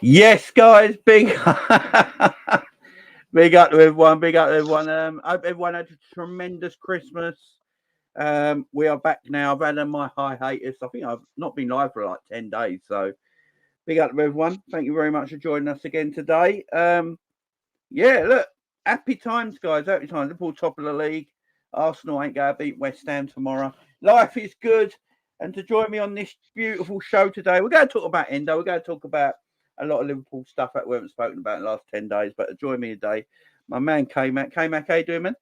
Yes, guys, big big up to everyone. Big up to everyone. Hope everyone had a tremendous Christmas. We are back now. I've had my hiatus. I think I've not been live for like 10 days. So big up to everyone. Thank you very much for joining us again today. Yeah, look, happy times, guys. Happy times. Liverpool top of the league. Arsenal ain't going to beat West Ham tomorrow. Life is good. And to join me on this beautiful show today, we're going to talk about Endo. We're going to talk about a lot of Liverpool stuff that we haven't spoken about in the last 10 days. But to join me today, my man K-Mac. K-Mac, how you doing, man?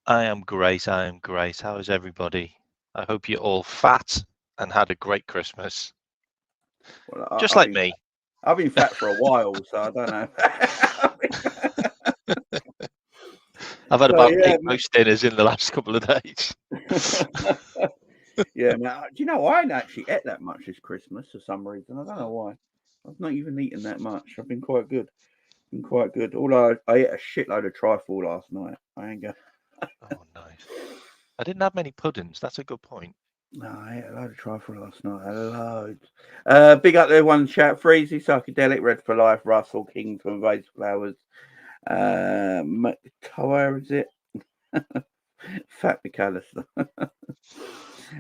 I am great. How is everybody? I hope you're all fat and had a great Christmas. Well, Just like me. I've been fat for a while, so I don't know. I've had about 8 roast dinners in the last couple of days. Yeah, man. Do you know, I ain't actually ate that much this Christmas for some reason. I don't know why. I've not even eaten that much. I've been quite good. Although I ate a shitload of trifle last night. I ain't go. Oh, nice. I didn't have many puddings. That's a good point. No, I ate a load of trifle last night. Loads. Big up there, one chat. Freezy, Psychedelic, Red for Life, Russell, King from Vase Flowers. Tower, is it? Fat Macalister.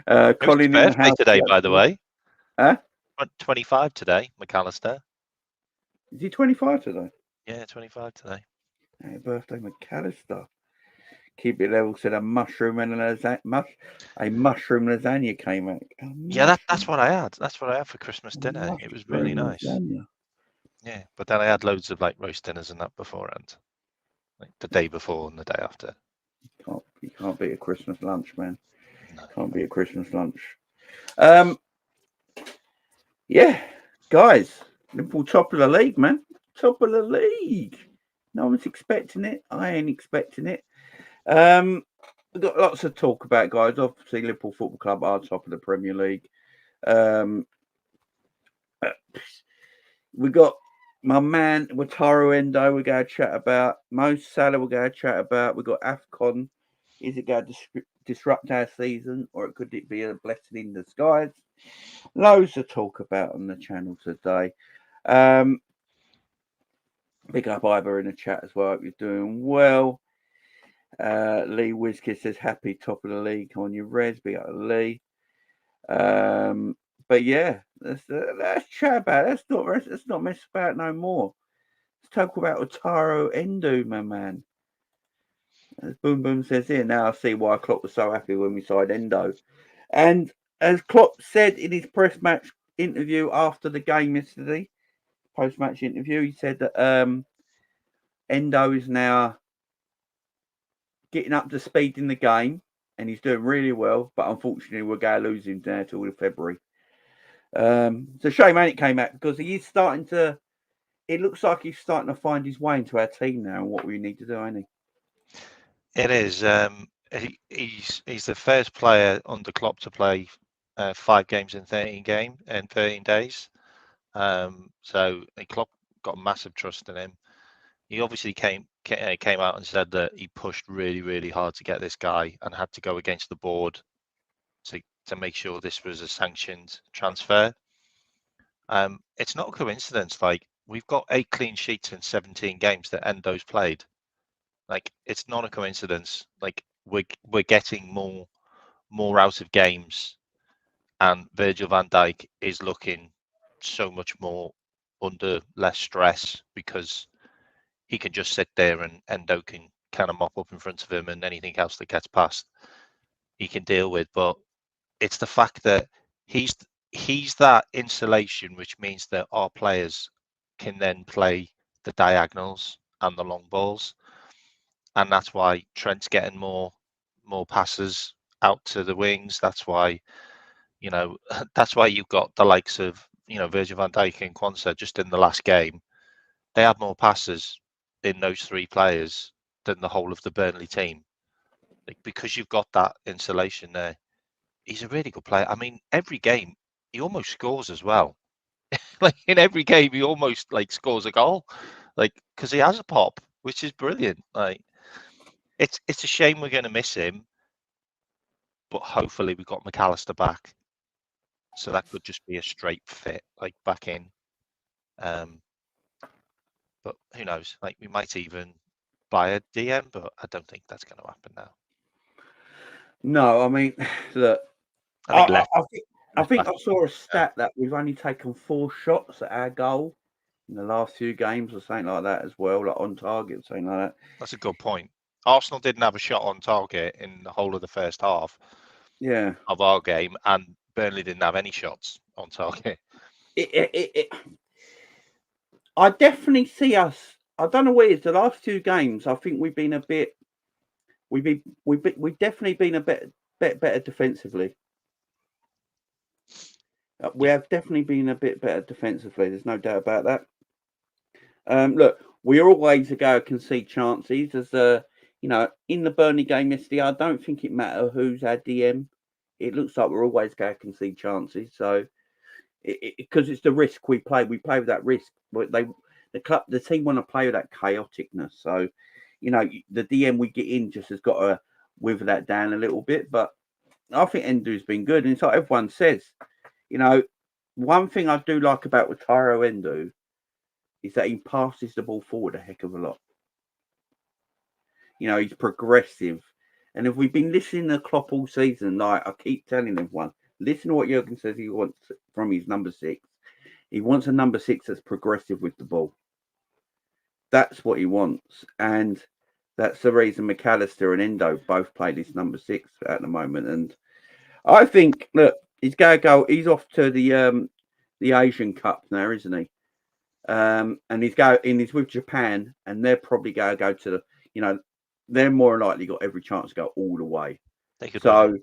Colin in birthday today, by the way. Huh? 25 today, Macalister. Is he 25 today? Yeah, 25 today. Happy birthday, Macalister. Keep it level. Said a mushroom and a mushroom lasagna came out. Yeah, that's what I had. That's what I had for Christmas dinner. It was really nice. Lasagna. Yeah, but then I had loads of like roast dinners and that beforehand, like the day before and the day after. You can't beat a Christmas lunch, man. No. Can't beat a Christmas lunch. Yeah, guys, Liverpool top of the league, man. Top of the league. No one's expecting it. I ain't expecting it. We've got lots to talk about, guys. Obviously, Liverpool Football Club are top of the Premier League. We got my man Wataru Endo. We're going to chat about Mo Salah. We're going to chat about. We got AFCON. Is it going to disrupt our season, or could it be a blessing in disguise? Loads to talk about on the channel today. Pick up Ivor in the chat as well. Hope you're doing well. Lee Wizkid says happy top of the league on your res. Big up Lee. But yeah, let's chat about it. Let's not mess about no more. Let's talk about Wataru Endo, my man. As Boom Boom says here, now I see why Klopp was so happy when we signed Endo. And as Klopp said in his press match interview after the game yesterday, post-match interview, he said that Endo is now getting up to speed in the game and he's doing really well, but unfortunately we're going to lose him now till February. It's a shame ain't it came out because he is starting to, it looks like he's starting to find his way into our team now and what we need to do, ain't he? It is. He's the first player under Klopp to play 5 games in 13 days. So Klopp got massive trust in him. He obviously came out and said that he pushed really, really hard to get this guy and had to go against the board to make sure this was a sanctioned transfer. It's not a coincidence. Like, we've got 8 clean sheets in 17 games that Endo's played. Like, it's not a coincidence. Like, we're getting more out of games, and Virgil van Dijk is looking so much more under less stress because he can just sit there and Endo can kind of mop up in front of him, and anything else that gets past he can deal with. But it's the fact that he's that insulation, which means that our players can then play the diagonals and the long balls, and that's why Trent's getting more passes out to the wings. That's why that's why you've got the likes of Virgil van Dijk and Quansah just in the last game. They had more passes in those 3 players than the whole of the Burnley team, because you've got that insulation there. He's a really good player. I mean, every game he almost scores as well. Like, in every game he almost scores a goal, because he has a pop, which is brilliant. Like, it's a shame we're going to miss him, but hopefully we got Macalister back, so that could just be a straight fit back in. But who knows? Like we might even buy a DM, but I don't think that's going to happen now. No, I mean, look, I think left. I think I saw a stat that we've only taken 4 shots at our goal in the last few games or something like that as well, like on target or something like that. That's a good point. Arsenal didn't have a shot on target in the whole of the first half Yeah. of our game, and Burnley didn't have any shots on target. I definitely see us. I don't know what it is. The last 2 games, I think we've been a bit. We've definitely been a bit better defensively. We have definitely been a bit better defensively. There's no doubt about that. Look, we always go concede chances. As in the Burnley game yesterday, I don't think it matters who's our DM. It looks like we're always going to concede chances. So, because it's the risk we play with that risk. But the team want to play with that chaoticness. So, the DM we get in just has got to wither that down a little bit. But I think Endo's been good, and it's like everyone says. One thing I do like about Wataru Endo is that he passes the ball forward a heck of a lot. He's progressive. And if we've been listening to Klopp all season, like I keep telling everyone, listen to what Jurgen says he wants from his number 6. He wants a number 6 that's progressive with the ball. That's what he wants. And that's the reason Macalister and Endo both play this number 6 at the moment. And I think, look, he's going to go. He's off to the Asian Cup now, isn't he? And he's with Japan, and they're probably going to go to they're more likely got every chance to go all the way. So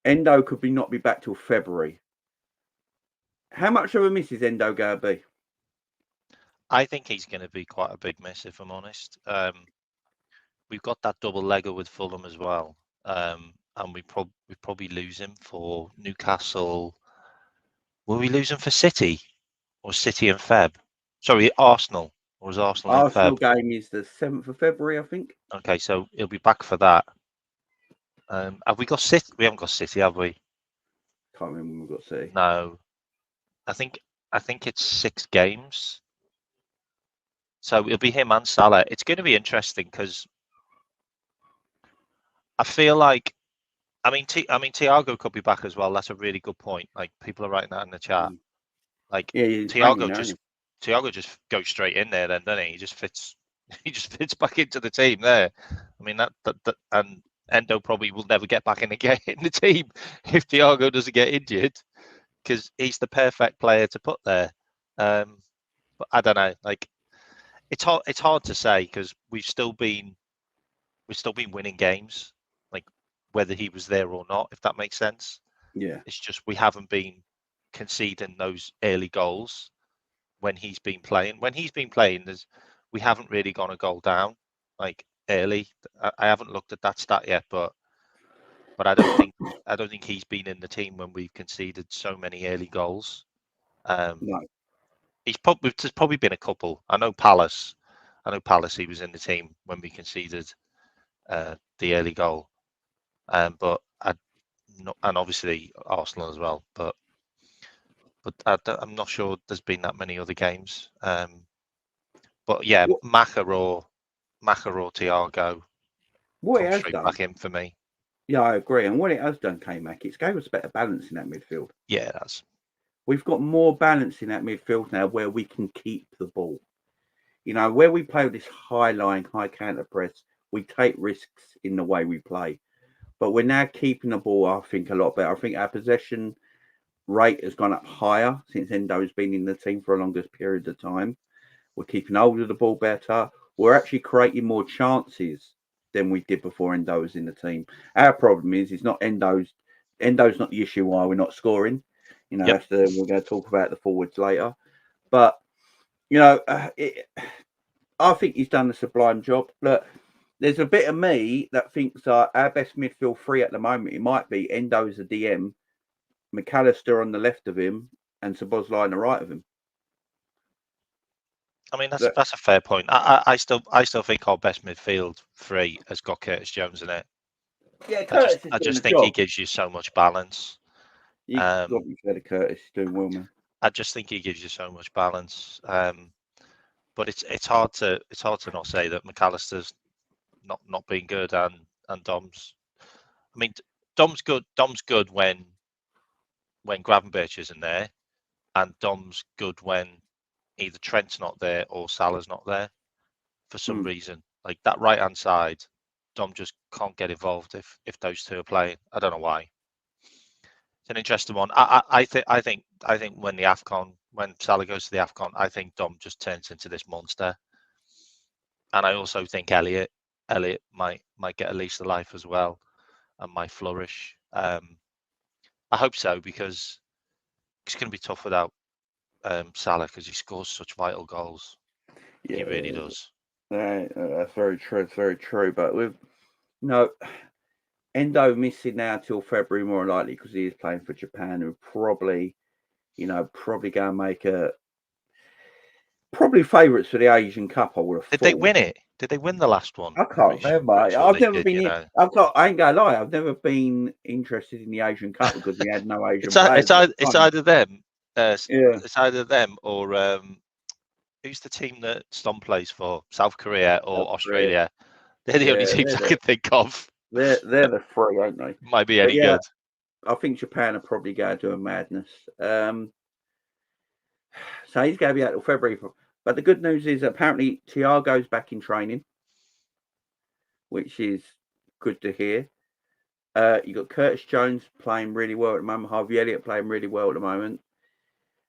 Endo could not be back till February. How much of a miss is Endo going to be? I think he's going to be quite a big miss, if I'm honest. We've got that double legger with Fulham as well. And we probably lose him for Newcastle. Will we lose him for City or City in Feb? Sorry, Arsenal. Or was Arsenal in Feb? Arsenal game is the 7th of February, I think. Okay, so he'll be back for that. Have we got City? We haven't got City, have we? Can't remember when we've got City. No, I think it's 6 games. So it'll be him and Salah. It's going to be interesting because I feel like, I mean, Thiago could be back as well. That's a really good point. Like people are writing that in the chat. Like Thiago just goes straight in there, then doesn't he? He just fits back into the team there. I mean that and Endo probably will never get back in the team if Thiago doesn't get injured, because he's the perfect player to put there. But I don't know. Like it's hard to say because we've still been winning games, like whether he was there or not, if that makes sense. Yeah. It's just we haven't been conceding those early goals when he's been playing. When he's been playing, we haven't really gone a goal down like early. I haven't looked at that stat yet, but I don't think he's been in the team when we've conceded so many early goals. No. There's probably been a couple. I know Palace. He was in the team when we conceded the early goal, but and obviously Arsenal as well. But I'm not sure there's been that many other games. But yeah, Maka or Thiago come straight back in for me. Yeah, I agree. And what it has done, K-Mac, it's gave us better balance in that midfield. Yeah, it has. We've got more balance in that midfield now where we can keep the ball. Where we play with this high line, high counter press, we take risks in the way we play. But we're now keeping the ball, I think, a lot better. I think our possession rate has gone up higher since Endo's been in the team for a longer period of time. We're keeping hold of the ball better. We're actually creating more chances than we did before Endo was in the team. Our problem is not Endo's not the issue why we're not scoring. We're going to talk about the forwards later. But, I think he's done a sublime job. Look, there's a bit of me that thinks our best midfield 3 at the moment, it might be Endo as a DM, Macalister on the left of him, and Szoboszlai on the right of him. I mean, that's a fair point. I still think our best midfield 3 has got Curtis Jones in it. Yeah, Curtis I just think he gives you so much balance. You got to be fair to Curtis, he's doing well, man. I just think he gives you so much balance. But but it's hard to not say that Macalister's not being good and Dom's. I mean, Dom's good. Dom's good when Gravenberch isn't there, and Dom's good when either Trent's not there or Salah's not there for some reason. Like that right hand side, Dom just can't get involved if those two are playing. I don't know why. It's an interesting one. I think when the AFCON, when Salah goes to the AFCON, I think Dom just turns into this monster. And I also think Elliot might get a lease of life as well and might flourish. I hope so, because it's going to be tough without Salah, because he scores such vital goals. Yeah, he really does. That's very true. It's very true. But with Endo missing now till February, more likely, because he is playing for Japan, who probably going to make probably favourites for the Asian Cup. I would have thought. Did they win it? Did they win the last one? I can't remember. I've never been. I ain't gonna lie. I've never been interested in the Asian Cup because we had no Asian players. It's either them. It's either them or who's the team that Stom plays for? South Korea or Australia? They're the only teams I can think of. They're the three, aren't they? Might be any good. I think Japan are probably going to do a madness. So he's going to be out till February. But the good news is apparently Thiago's back in training, which is good to hear. You got Curtis Jones playing really well at the moment. Harvey Elliott playing really well at the moment.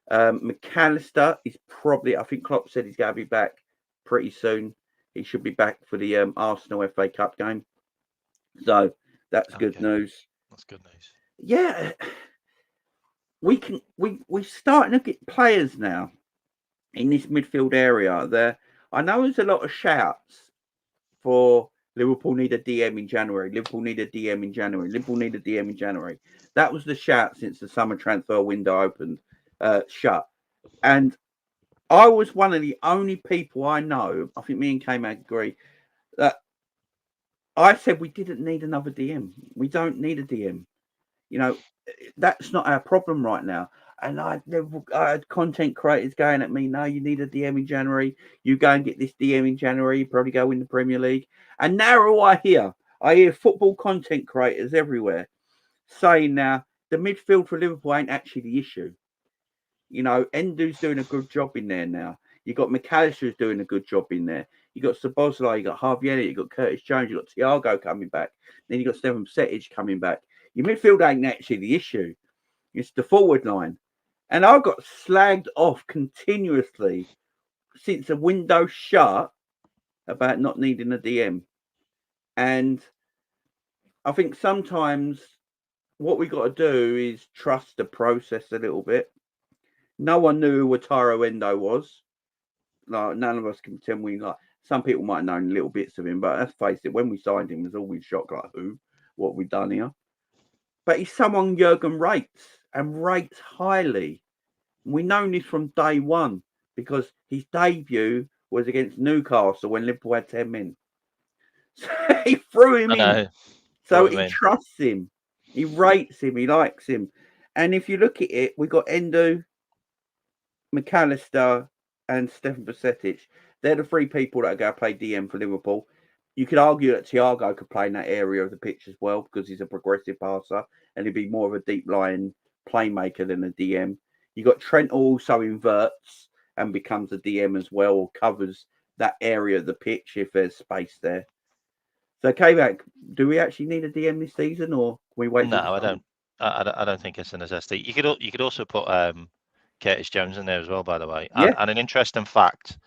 Macalister is probably, I think Klopp said he's going to be back pretty soon. He should be back for the Arsenal FA Cup game. So that's good news. That's good news. Yeah. We're starting to get players now in this midfield area. I know there's a lot of shouts for Liverpool need a DM in January. Liverpool need a DM in January. Liverpool need a DM in January. That was the shout since the summer transfer window opened, shut. And I was one of the only people I know, I think me and K-Mag agree, that I said we didn't need another DM. We don't need a DM. That's not our problem right now. And I had content creators going at me, no, you need a DM in January. You go and get this DM in January. You probably go win the Premier League. And now I hear football content creators everywhere saying now the midfield for Liverpool ain't actually the issue. Endo's doing a good job in there now. You got Macalister doing a good job in there. You got Szoboszlai, you got Harvey Elliott, you got Curtis Jones, you got Thiago coming back. Then you got Stefan Setic coming back. Your midfield ain't actually the issue. It's the forward line. And I got slagged off continuously since the window shut about not needing a DM. And I think sometimes what we got to do is trust the process a little bit. No one knew who Wataru Endo was. Like, none of us can pretend we like. Some people might have known little bits of him, but let's face it, when we signed him, it was always shocked, like, who? What we done here? But he's someone Jurgen rates, and rates highly. We know this from day one because his debut was against Newcastle when Liverpool had 10 men. So he threw him in. So he trusts him. He rates him. He likes him. And if you look at it, we got Endo, Macalister, and Stefan Setic. They're the three people that are going to play DM for Liverpool. You could argue that Thiago could play in that area of the pitch as well because he's a progressive passer and he'd be more of a deep line playmaker than a DM. You got Trent also inverts and becomes a DM as well, or covers that area of the pitch if there's space there. So, K-Mac, do we actually need a DM this season, or can we wait? No, I don't. I don't think it's a necessity. You could also put Curtis Jones in there as well, by the way. Yeah. And an interesting fact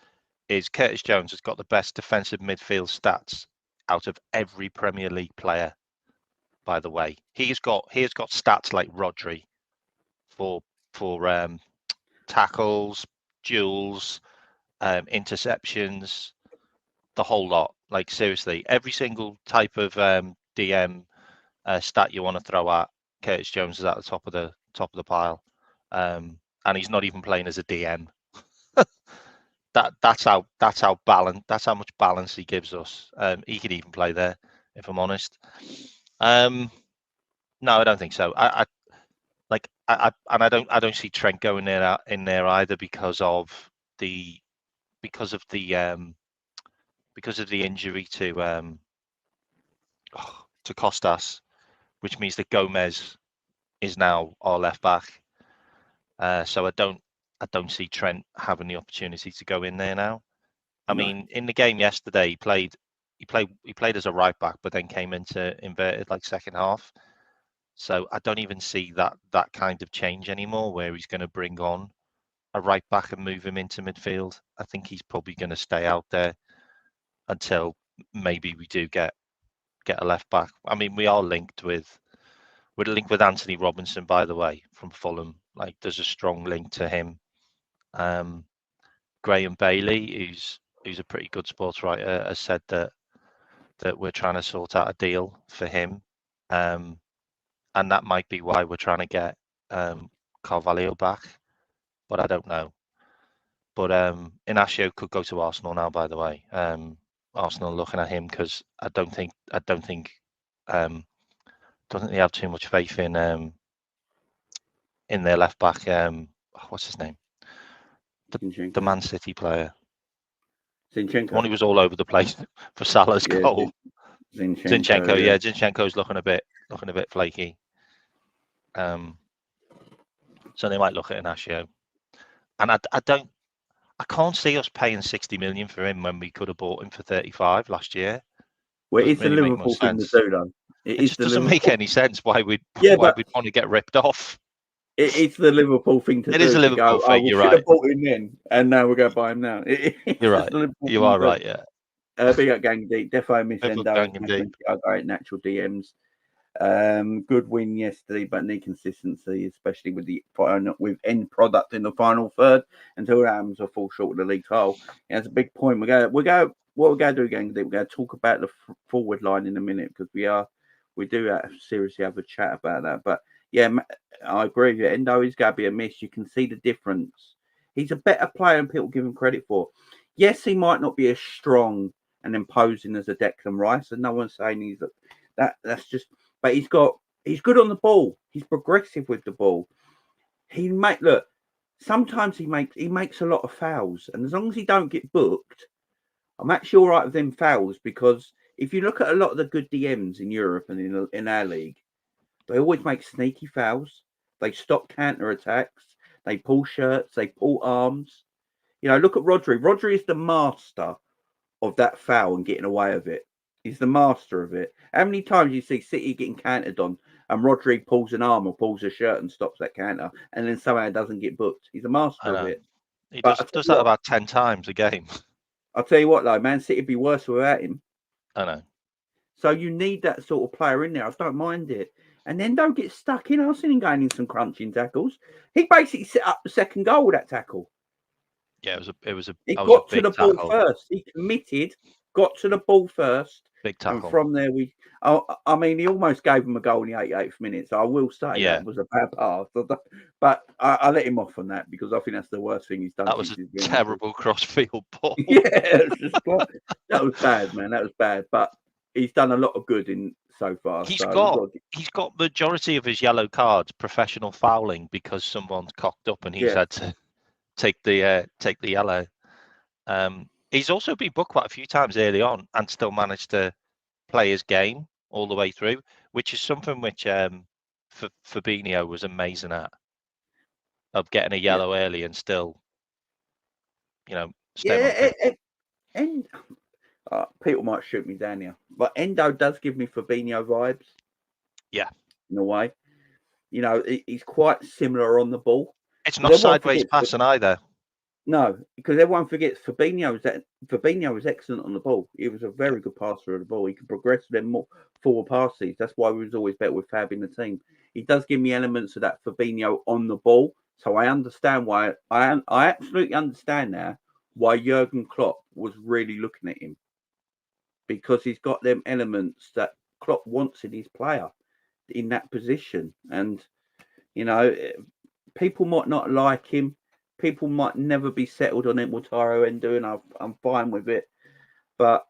is Curtis Jones has got the best defensive midfield stats out of every Premier League player. By the way, he has got stats like Rodri for tackles, duels, interceptions, the whole lot. Like seriously, every single type of DM stat you want to throw at, Curtis Jones is at the top of the pile, and he's not even playing as a DM. That's how much balance he gives us. He could even play there, if I'm honest. No, I don't think so. I don't see Trent going in there either because of the because of the injury to Costas, which means that Gomez is now our left back. So I don't see Trent having the opportunity to go in there now. I mean, in the game yesterday, he played as a right back, but then came into inverted like second half. So I don't even see that kind of change anymore, where he's going to bring on a right back and move him into midfield. I think he's probably going to stay out there until maybe we do get a left back. I mean, we're linked with Anthony Robinson, by the way, from Fulham. Like, there's a strong link to him. Graham Bailey, who's a pretty good sports writer, has said that we're trying to sort out a deal for him, and that might be why we're trying to get Carvalho back, but I don't know. But Inacio could go to Arsenal now, by the way. Arsenal are looking at him because I don't think they have too much faith in their left back. What's his name? The Man City player. Zinchenko. The one who was all over the place for Salah's goal. Zinchenko. Yeah, Zinchenko's looking a bit flaky. So they might look at Inacio. And I can't see us paying 60 million for him when we could have bought him for 35 last year. Well, it's really the Liverpool thing to do, though. It just doesn't make any sense why we'd want to get ripped off. It's the Liverpool thing to do. It is a Liverpool thing. We you're should right. have bought him then, and now we're going to buy him now. You're right. You are right. Yeah. Big up Gang D. Defo miss Endo. Great natural DMs. Good win yesterday, but need consistency, especially with end product in the final third. Until Rams are fall short of the league title, that's a big point. What we're going to do, Gang D, we're going to talk about the forward line in a minute, because we do seriously have a chat about that. But yeah, I agree with you. Endo is going to be a miss. You can see the difference. He's a better player than people give him credit for. Yes, he might not be as strong and imposing as a Declan Rice, and no one's saying that's just. But he's good on the ball. He's progressive with the ball. Sometimes he makes a lot of fouls, and as long as he don't get booked, I'm actually all right with them fouls, because if you look at a lot of the good DMs in Europe and in our league, they always make sneaky fouls. They stop counter attacks. They pull shirts. They pull arms. Look at Rodri. Rodri is the master of that foul and getting away with it. He's the master of it. How many times you see City getting countered on, and Rodri pulls an arm or pulls a shirt and stops that counter, and then somehow doesn't get booked? He's a master of it. He does that about 10 times a game. I'll tell you what, though, Man City would be worse without him. I know. So you need that sort of player in there. I don't mind it. And then don't get stuck in. I've seen him going in some crunching tackles. He basically set up the second goal with that tackle. Yeah, it was a. He got to the ball first. He committed, got to the ball first. Big tackle. And from there, he almost gave him a goal in the 88th minute. So I will say that was a bad pass. But I let him off on that, because I think that's the worst thing he's done. That was a terrible cross-field ball. Yeah, that was bad, man. That was bad. But he's done a lot of good so far. He's got majority of his yellow cards professional fouling, because someone's cocked up and he's had to take the yellow. He's also been booked quite a few times early on and still managed to play his game all the way through, which is something which Fabinho was amazing at, of getting a yellow early and still, stay and people might shoot me down here, but Endo does give me Fabinho vibes. Yeah, in a way. He's quite similar on the ball. It's not sideways passing either. No, because everyone forgets Fabinho was excellent on the ball. He was a very good passer of the ball. He could progress them more forward passes. That's why we was always better with Fab in the team. He does give me elements of that Fabinho on the ball. So I understand why. I absolutely understand now why Jurgen Klopp was really looking at him, because he's got them elements that Klopp wants in his player in that position. And people might not like him. People might never be settled on Endo, and I'm fine with it. But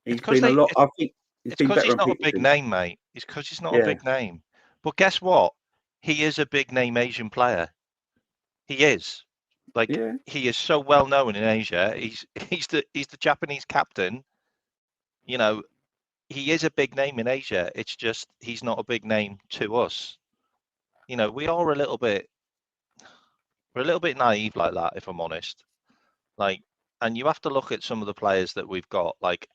he's been a lot. I think it's because he's not a big name, mate. It's because he's not a big name. But guess what? He is a big name Asian player. He is. Like Yeah. he is so well known in Asia. He's the Japanese captain. You know, he is a big name in Asia. It's just he's not a big name to us. You know, we're a little bit naive like that, if I'm honest. Like, and you have to look at some of the players that we've got. Like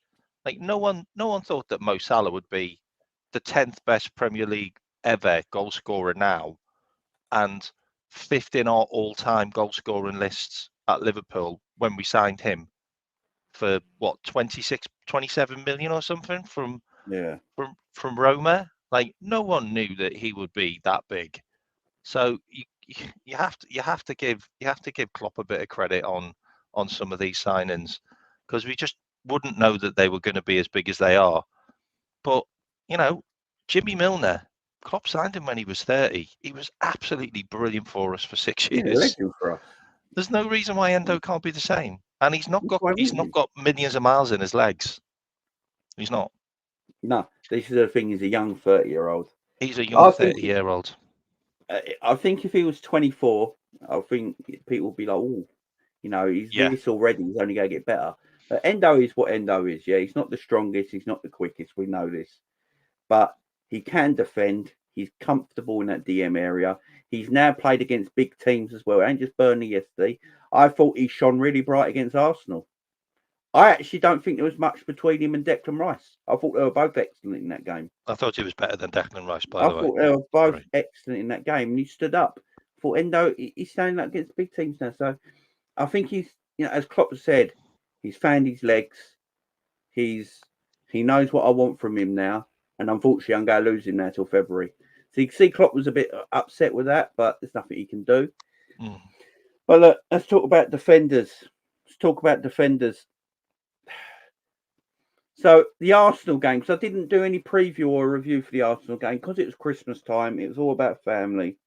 no one thought that Mo Salah would be the 10th best Premier League ever goal scorer now, and fifth in our all-time goal scoring lists at Liverpool when we signed him for what 26, 27 million or something from Roma. Like no one knew that he would be that big. So you have to give Klopp a bit of credit on some of these signings, because we just wouldn't know that they were going to be as big as they are. But you know, Jimmy Milner, Klopp signed him when he was 30. He was absolutely brilliant for us for 6 Yeah, years. legend for us. There's no reason why Endo can't be the same. And he's not got millions of miles in his legs. He's not. No, this is the thing. He's a young 30-year-old. He's a young 30-year-old. I think if he was 24, I think people would be like, "Oh, you know, he's this already. He's only going to get better." But Endo is what Endo is. Yeah, he's not the strongest. He's not the quickest. We know this, but he can defend. He's comfortable in that DM area. He's now played against big teams as well, and just Burnley yesterday. I thought he shone really bright against Arsenal. I actually don't think there was much between him and Declan Rice. I thought they were both excellent in that game. I thought he was better than Declan Rice, by the way. I thought they were both excellent in that game, and he stood up. For Endo, he's standing up against big teams now. So I think he's, as Klopp said, he's found his legs. He knows what I want from him now, and unfortunately, I'm going to lose him now till February. So you can see Klopp was a bit upset with that, but there's nothing he can do. But look, let's talk about defenders. So the Arsenal game, because I didn't do any preview or review for the Arsenal game because it was Christmas time. It was all about family.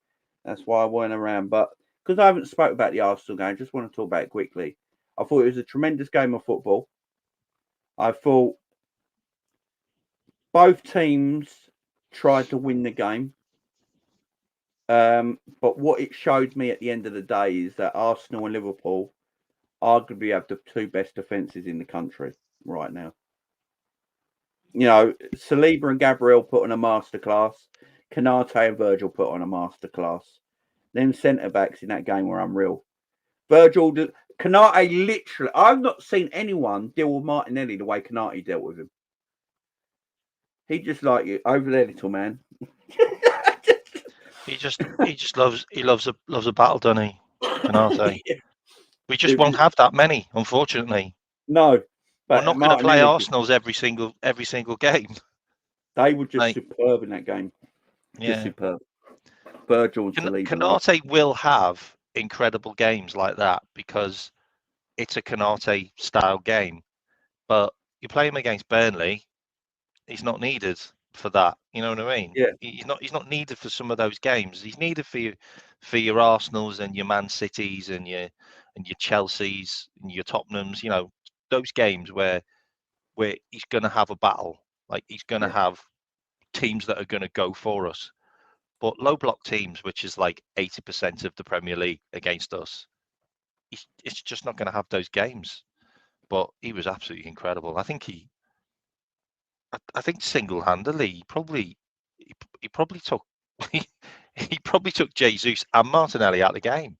That's why I weren't around. But because I haven't spoke about the Arsenal game, I just want to talk about it quickly. I thought it was a tremendous game of football. I thought both teams tried to win the game. But what it showed me at the end of the day is that Arsenal and Liverpool arguably have the two best defences in the country right now. You know, Saliba and Gabriel put on a masterclass. Canate and Virgil put on a masterclass. Them centre backs in that game were unreal. Canate literally, I've not seen anyone deal with Martinelli the way Canate dealt with him. He just like you over there, little man. he just loves a battle, doesn't he? Canate. Yeah. We just won't have that many, unfortunately. No. But we're not going to play Arsenal's every single game. They were just superb in that game. Just superb. Virgil and Saliba. Canate will have incredible games like that because it's a Canate style game. But you play him against Burnley, he's not needed for that. You know what I mean? Yeah. He's not needed for some of those games. He's needed for your Arsenals and your Man Cities and your Chelseas and your Tottenhams. You know, those games where he's going to have a battle. Like he's going to have teams that are going to go for us. But low block teams, which is like 80% of the Premier League against us, it's just not going to have those games. But he was absolutely incredible. I think single-handedly, he probably took he probably took Jesus and Martinelli out of the game.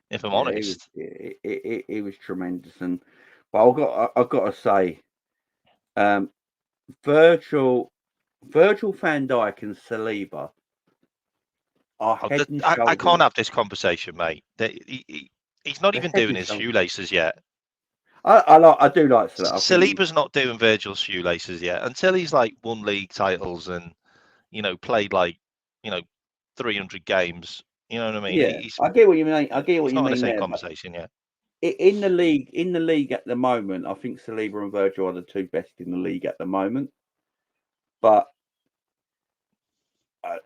If I'm honest, it was tremendous. But I've got to say, Virgil van Dijk and Saliba are head and shoulders. I can't have this conversation, mate. He's not even doing his shoelaces yet. I do like Saliba. Saliba's not doing Virgil's shoelaces yet until he's like won league titles and played like 300 games. You know what I mean? Yeah, I get what you mean. I get what you mean. Not in the same conversation yet. In the league at the moment, I think Saliba and Virgil are the two best in the league at the moment. But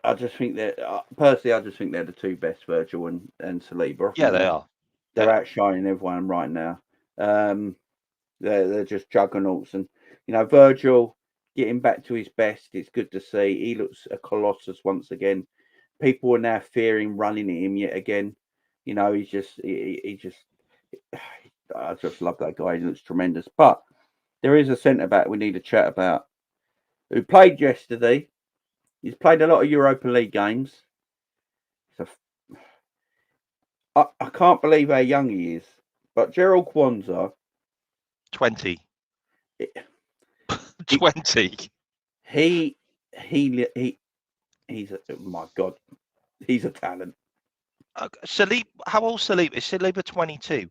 I just think that personally, I just think they're the two best, Virgil and Saliba. Yeah, they are. They're outshining everyone right now. They're just juggernauts, and Virgil getting back to his best. It's good to see. He looks a colossus once again. People are now fearing running at him yet again. You know, he's just he just. I just love that guy. He looks tremendous. But there is a centre back we need to chat about who played yesterday. He's played a lot of Europa League games. So I can't believe how young he is. But Jarrell Quansah, 20. It, 20. He's my God, he's a talent. Saliba, how old Saliba? Is Saliba 22?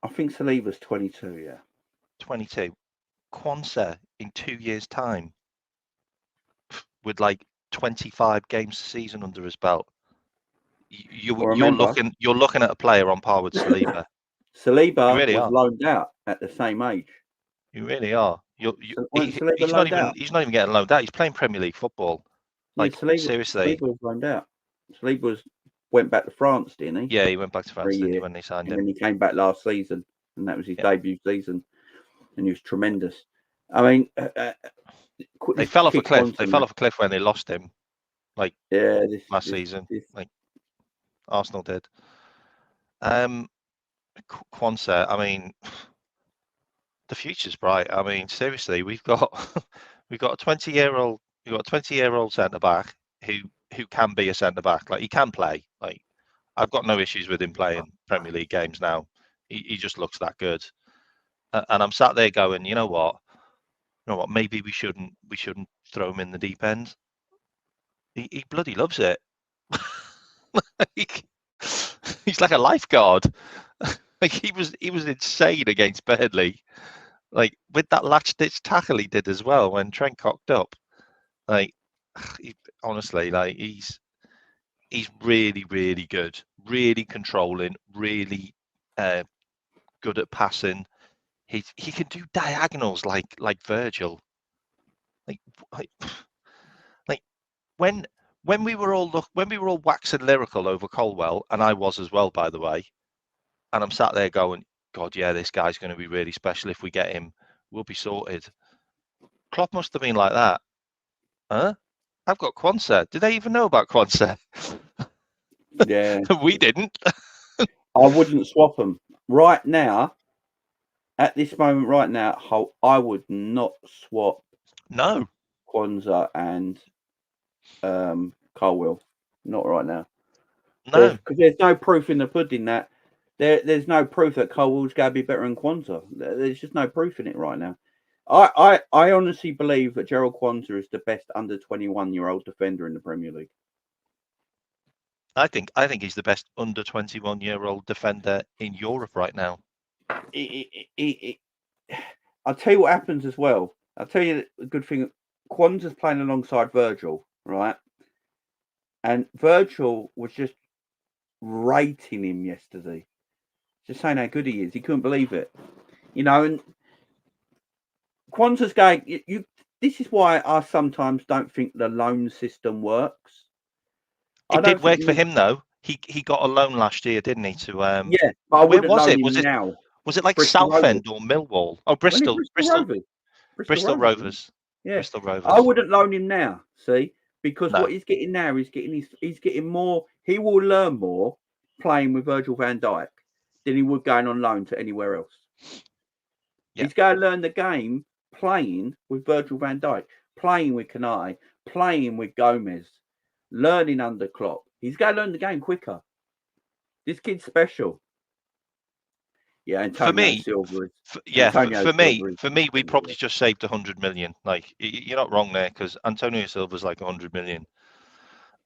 I think Saliba's 22. Yeah, 22. Quansah in 2 years' time, with like 25 games a season under his belt. You're looking at a player on par with Saliba. Saliba really was are. loaned out at the same age. You really are. He's not even getting loaned out. He's playing Premier League football. Like, seriously. Saliba was loaned out. Saliba went back to France, didn't he? Yeah, he went back to France when they signed him. And then he came back last season, and that was his debut season, and he was tremendous. I mean, they fell off a cliff. They fell off a cliff when they lost him. Like, last season, like Arsenal did. Quansah, I mean, the future's bright. I mean, seriously, we've got a 20-year-old centre back who can be a centre back. Like, he can play. Like, I've got no issues with him playing Premier League games now. He just looks that good. And I'm sat there going, you know what? Maybe we shouldn't throw him in the deep end. He bloody loves it. He's like a lifeguard. Like, he was insane against Burnley. Like, with that last ditch tackle he did as well when Trent cocked up. Like, honestly, like, he's really, really good, really controlling, really good at passing. He can do diagonals like Virgil. Like when we were all waxing lyrical over Colwell, and I was as well, by the way. And I'm sat there going, God, yeah, this guy's going to be really special. If we get him, we'll be sorted. Klopp must have been like that. Huh? I've got Quansah. Did they even know about Quansah? Yeah. We didn't. I wouldn't swap them. Right now, at this moment right now, I would not swap Quansah and Colwell. Not right now. No. Because there's no proof in the pudding that there's no proof that Colwell's going to be better than Quansah. There's just no proof in it right now. I honestly believe that Jarrell Quansah is the best under 21-year-old defender in the Premier League. I think he's the best under 21-year-old defender in Europe right now. I'll tell you what happens as well. I'll tell you a good thing. Quansah's playing alongside Virgil, right? And Virgil was just rating him yesterday. Just saying how good he is. He couldn't believe it. You know, and Quansah's going, this is why I sometimes don't think the loan system works. It did work for him, though. He got a loan last year, didn't he? To yeah, but I wouldn't loan him was it now. Was it like Southend or Millwall? Oh, Bristol Rovers. Yeah, Bristol Rovers. I wouldn't loan him now. See, because what he's getting now, he's getting more. He will learn more playing with Virgil van Dijk than he would going on loan to anywhere else. Yeah. He's going to learn the game playing with Virgil van Dijk, playing with Kanate, playing with Gomez, learning under Klopp. He's going to learn the game quicker. This kid's special. Yeah, Antonio Silva. For me, we probably just saved 100 million. Like, you're not wrong there, because Antonio Silva's like 100 million,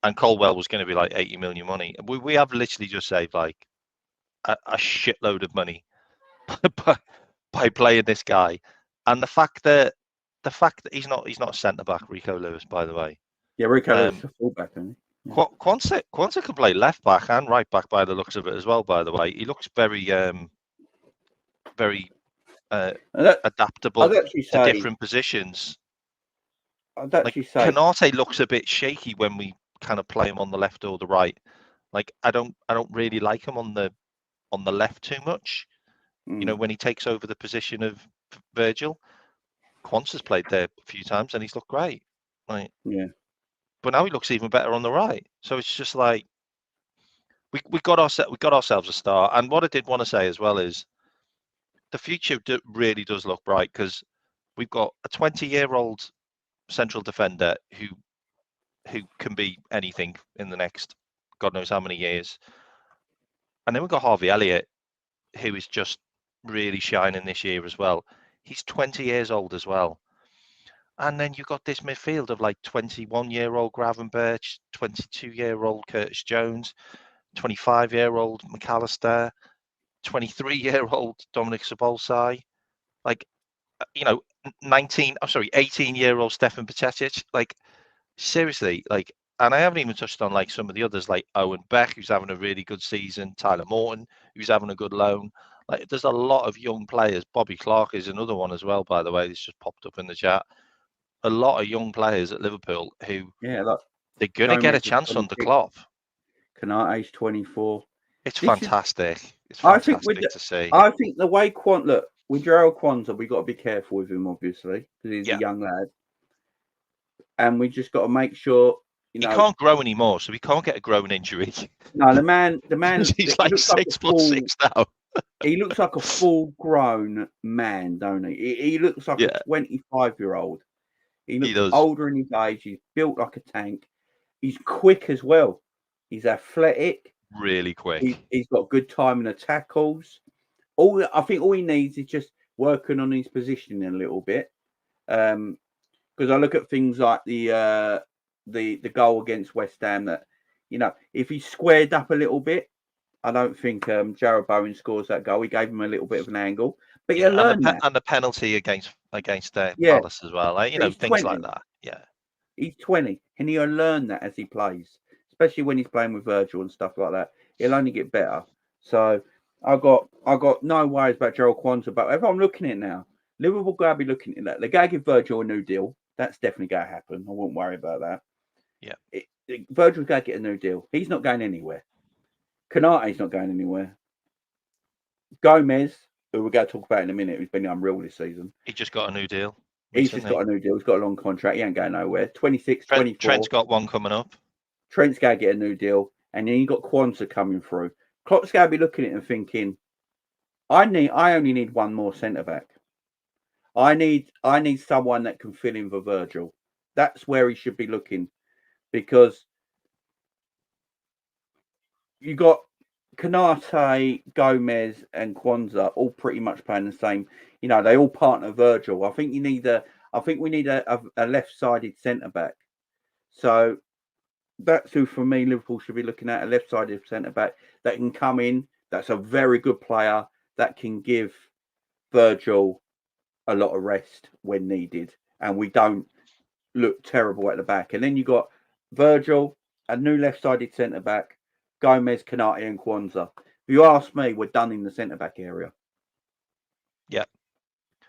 and Colwell was going to be like 80 million money. We have literally just saved like a shitload of money by playing this guy, and the fact that he's not a centre back, Rico Lewis, by the way. Yeah, Rico Lewis is a fullback, isn't he? Yeah. Quansah can play left back and right back by the looks of it as well. By the way, he looks very adaptable to different positions. I'd actually say Kanate looks a bit shaky when we kind of play him on the left or the right. Like, I don't really like him on the left too much. You know, when he takes over the position of Virgil. Quansah's played there a few times and he's looked great. Like, yeah. But now he looks even better on the right. So it's just like, we got ourselves a start. And what I did want to say as well is the future really does look bright, because we've got a 20-year-old central defender who can be anything in the next God knows how many years. And then we've got Harvey Elliott, who is just really shining this year as well. He's 20 years old as well. And then you've got this midfield of like 21-year-old Gravenberch, 22-year-old Curtis Jones, 25-year-old Macalister, 23-year-old Dominic Szoboszlai, like, 18-year-old Stefan Bajcetic. Like, seriously, like, and I haven't even touched on like some of the others, like Owen Beck, who's having a really good season, Tyler Morton, who's having a good loan. Like, there's a lot of young players. Bobby Clark is another one as well, by the way. This just popped up in the chat. A lot of young players at Liverpool who like they're going to get a chance under Klopp. Canate's 24. It's fantastic. It's I think fantastic to see. I think the way look, with Jarrell Quansah, we've got to be careful with him, obviously, because he's a young lad. And we just got to make sure, he can't grow anymore, so he can't get a growing injury. No, the man he's like 6'6" now. He looks like a full-grown man, don't he? He looks like a 25-year-old. He looks older in his age. He's built like a tank. He's quick as well. He's athletic. Really quick. He's got good timing of tackles. I think all he needs is just working on his positioning a little bit. Because I look at things like the goal against West Ham, that, if he squared up a little bit, I don't think Jarrod Bowen scores that goal. He gave him a little bit of an angle, but you learn that. And the penalty against Palace as well, like, things 20. like that. Yeah, he's 20, and he'll learn that as he plays, especially when he's playing with Virgil and stuff like that. He'll only get better. So I got no worries about Jarrell Quansah. But if I'm looking at it now, Liverpool gotta be looking at that. They gotta give Virgil a new deal. That's definitely gonna happen. I wouldn't worry about that. Yeah, Virgil's gotta get a new deal. He's not going anywhere. Canate's not going anywhere. Gomez, who we're going to talk about in a minute, who's been unreal this season. He just got a new deal. He's just got a new deal. He's got a long contract. He ain't going nowhere. 26, 24. Trent's got one coming up. Trent's going to get a new deal. And then you got Quansah coming through. Klopp's going to be looking at it and thinking, I only need one more centre-back. I need someone that can fill in for Virgil. That's where he should be looking. Because you got Canate, Gomez, and Quansah all pretty much playing the same. They all partner Virgil. I think we need a left-sided centre back. So that's who, for me, Liverpool should be looking at, a left-sided centre back that can come in. That's a very good player that can give Virgil a lot of rest when needed, and we don't look terrible at the back. And then you got Virgil, a new left-sided centre back, Gomez, Canate, and Quansah. If you ask me, we're done in the centre back area. Yeah,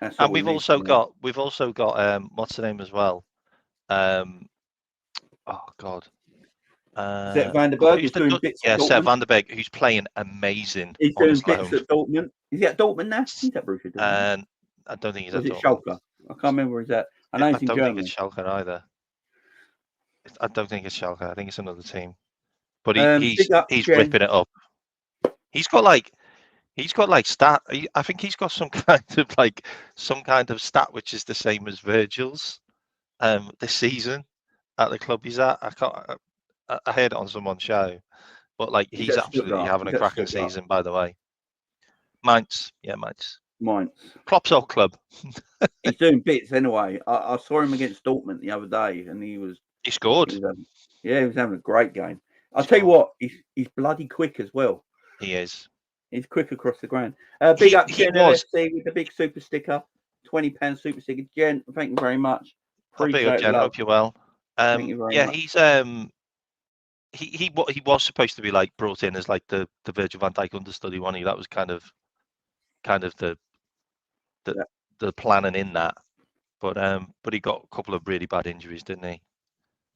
and we've also got what's the name as well? Oh God, Sepp van der Berg. He's doing bits. Sepp van der Berg, who's playing amazing. He's doing bits at Dortmund. Is he at Dortmund now? He's at Borussia Dortmund. I don't think he's at Dortmund. Schalke? I can't remember where he's at. I know he's in Germany. I don't think it's Schalke either. I don't think it's Schalke. I think it's another team. But he's ripping it up. He's got stat. I think he's got some kind of stat which is the same as Virgil's this season at the club he's at. I heard it on someone's show, but he's absolutely having a cracking season, by the way. Mainz. Klopp's old club. He's doing bits anyway. I saw him against Dortmund the other day, and he scored. He was having a great game. I'll tell you what, he's bloody quick as well. He is. He's quick across the ground. Big up Jen LFC with the big super sticker, £20 super sticker. Jen, thank you very much. Big up, Jen. Hope you're well. Thank you very much. He was supposed to be brought in as the Virgil van Dijk understudy, wasn't he? That was kind of the planning in that. But he got a couple of really bad injuries, didn't he?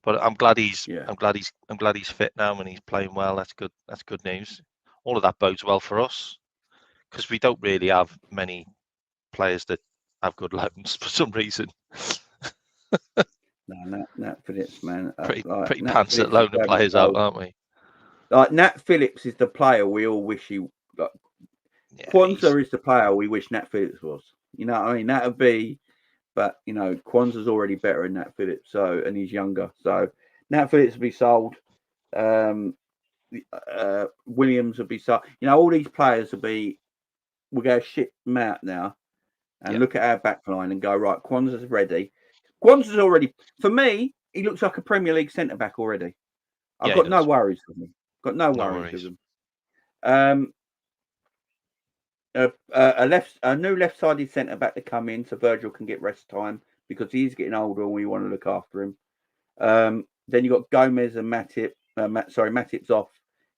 But I'm glad he's fit now and he's playing well. That's good. That's good news. All of that bodes well for us, because we don't really have many players that have good loans for some reason. No, for this, man. Pretty pants at loaning players out, aren't we? Like Nat Phillips is the player we all wish he. Like, Yeah, Quansah is the player we wish Nat Phillips was. You know what I mean? That would be. But you know, Quansah's already better than Nat Phillips, and he's younger. So Nat Phillips will be sold. Williams will be sold. You know, all these players will be. We're going to ship them out now and look at our back line and go, right, Quansah's ready. Quansah's already, for me, he looks like a Premier League centre back already. I've got no worries with him. Got no worries with him. A new left-sided centre back to come in so Virgil can get rest time because he's getting older and we want to look after him. Then you got Gomez and Matip. Matip's off.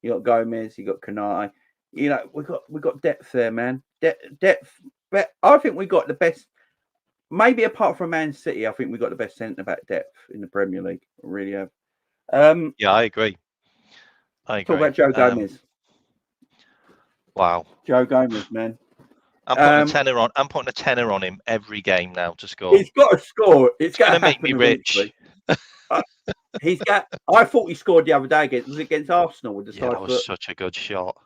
You got Gomez. You got Kanai. You know we got depth there, man. Depth. But I think we got the best. Maybe apart from Man City, I think we got the best centre back depth in the Premier League. We really have. Yeah, I agree. Talk about Joe Gomez. Wow, Joe Gomez, man. I'm putting a tenner on. I'm putting a tenner on him every game now to score. He's got to score. It's going to make me rich. He's got. I thought he scored the other day against Arsenal with the side that was foot. such a good shot.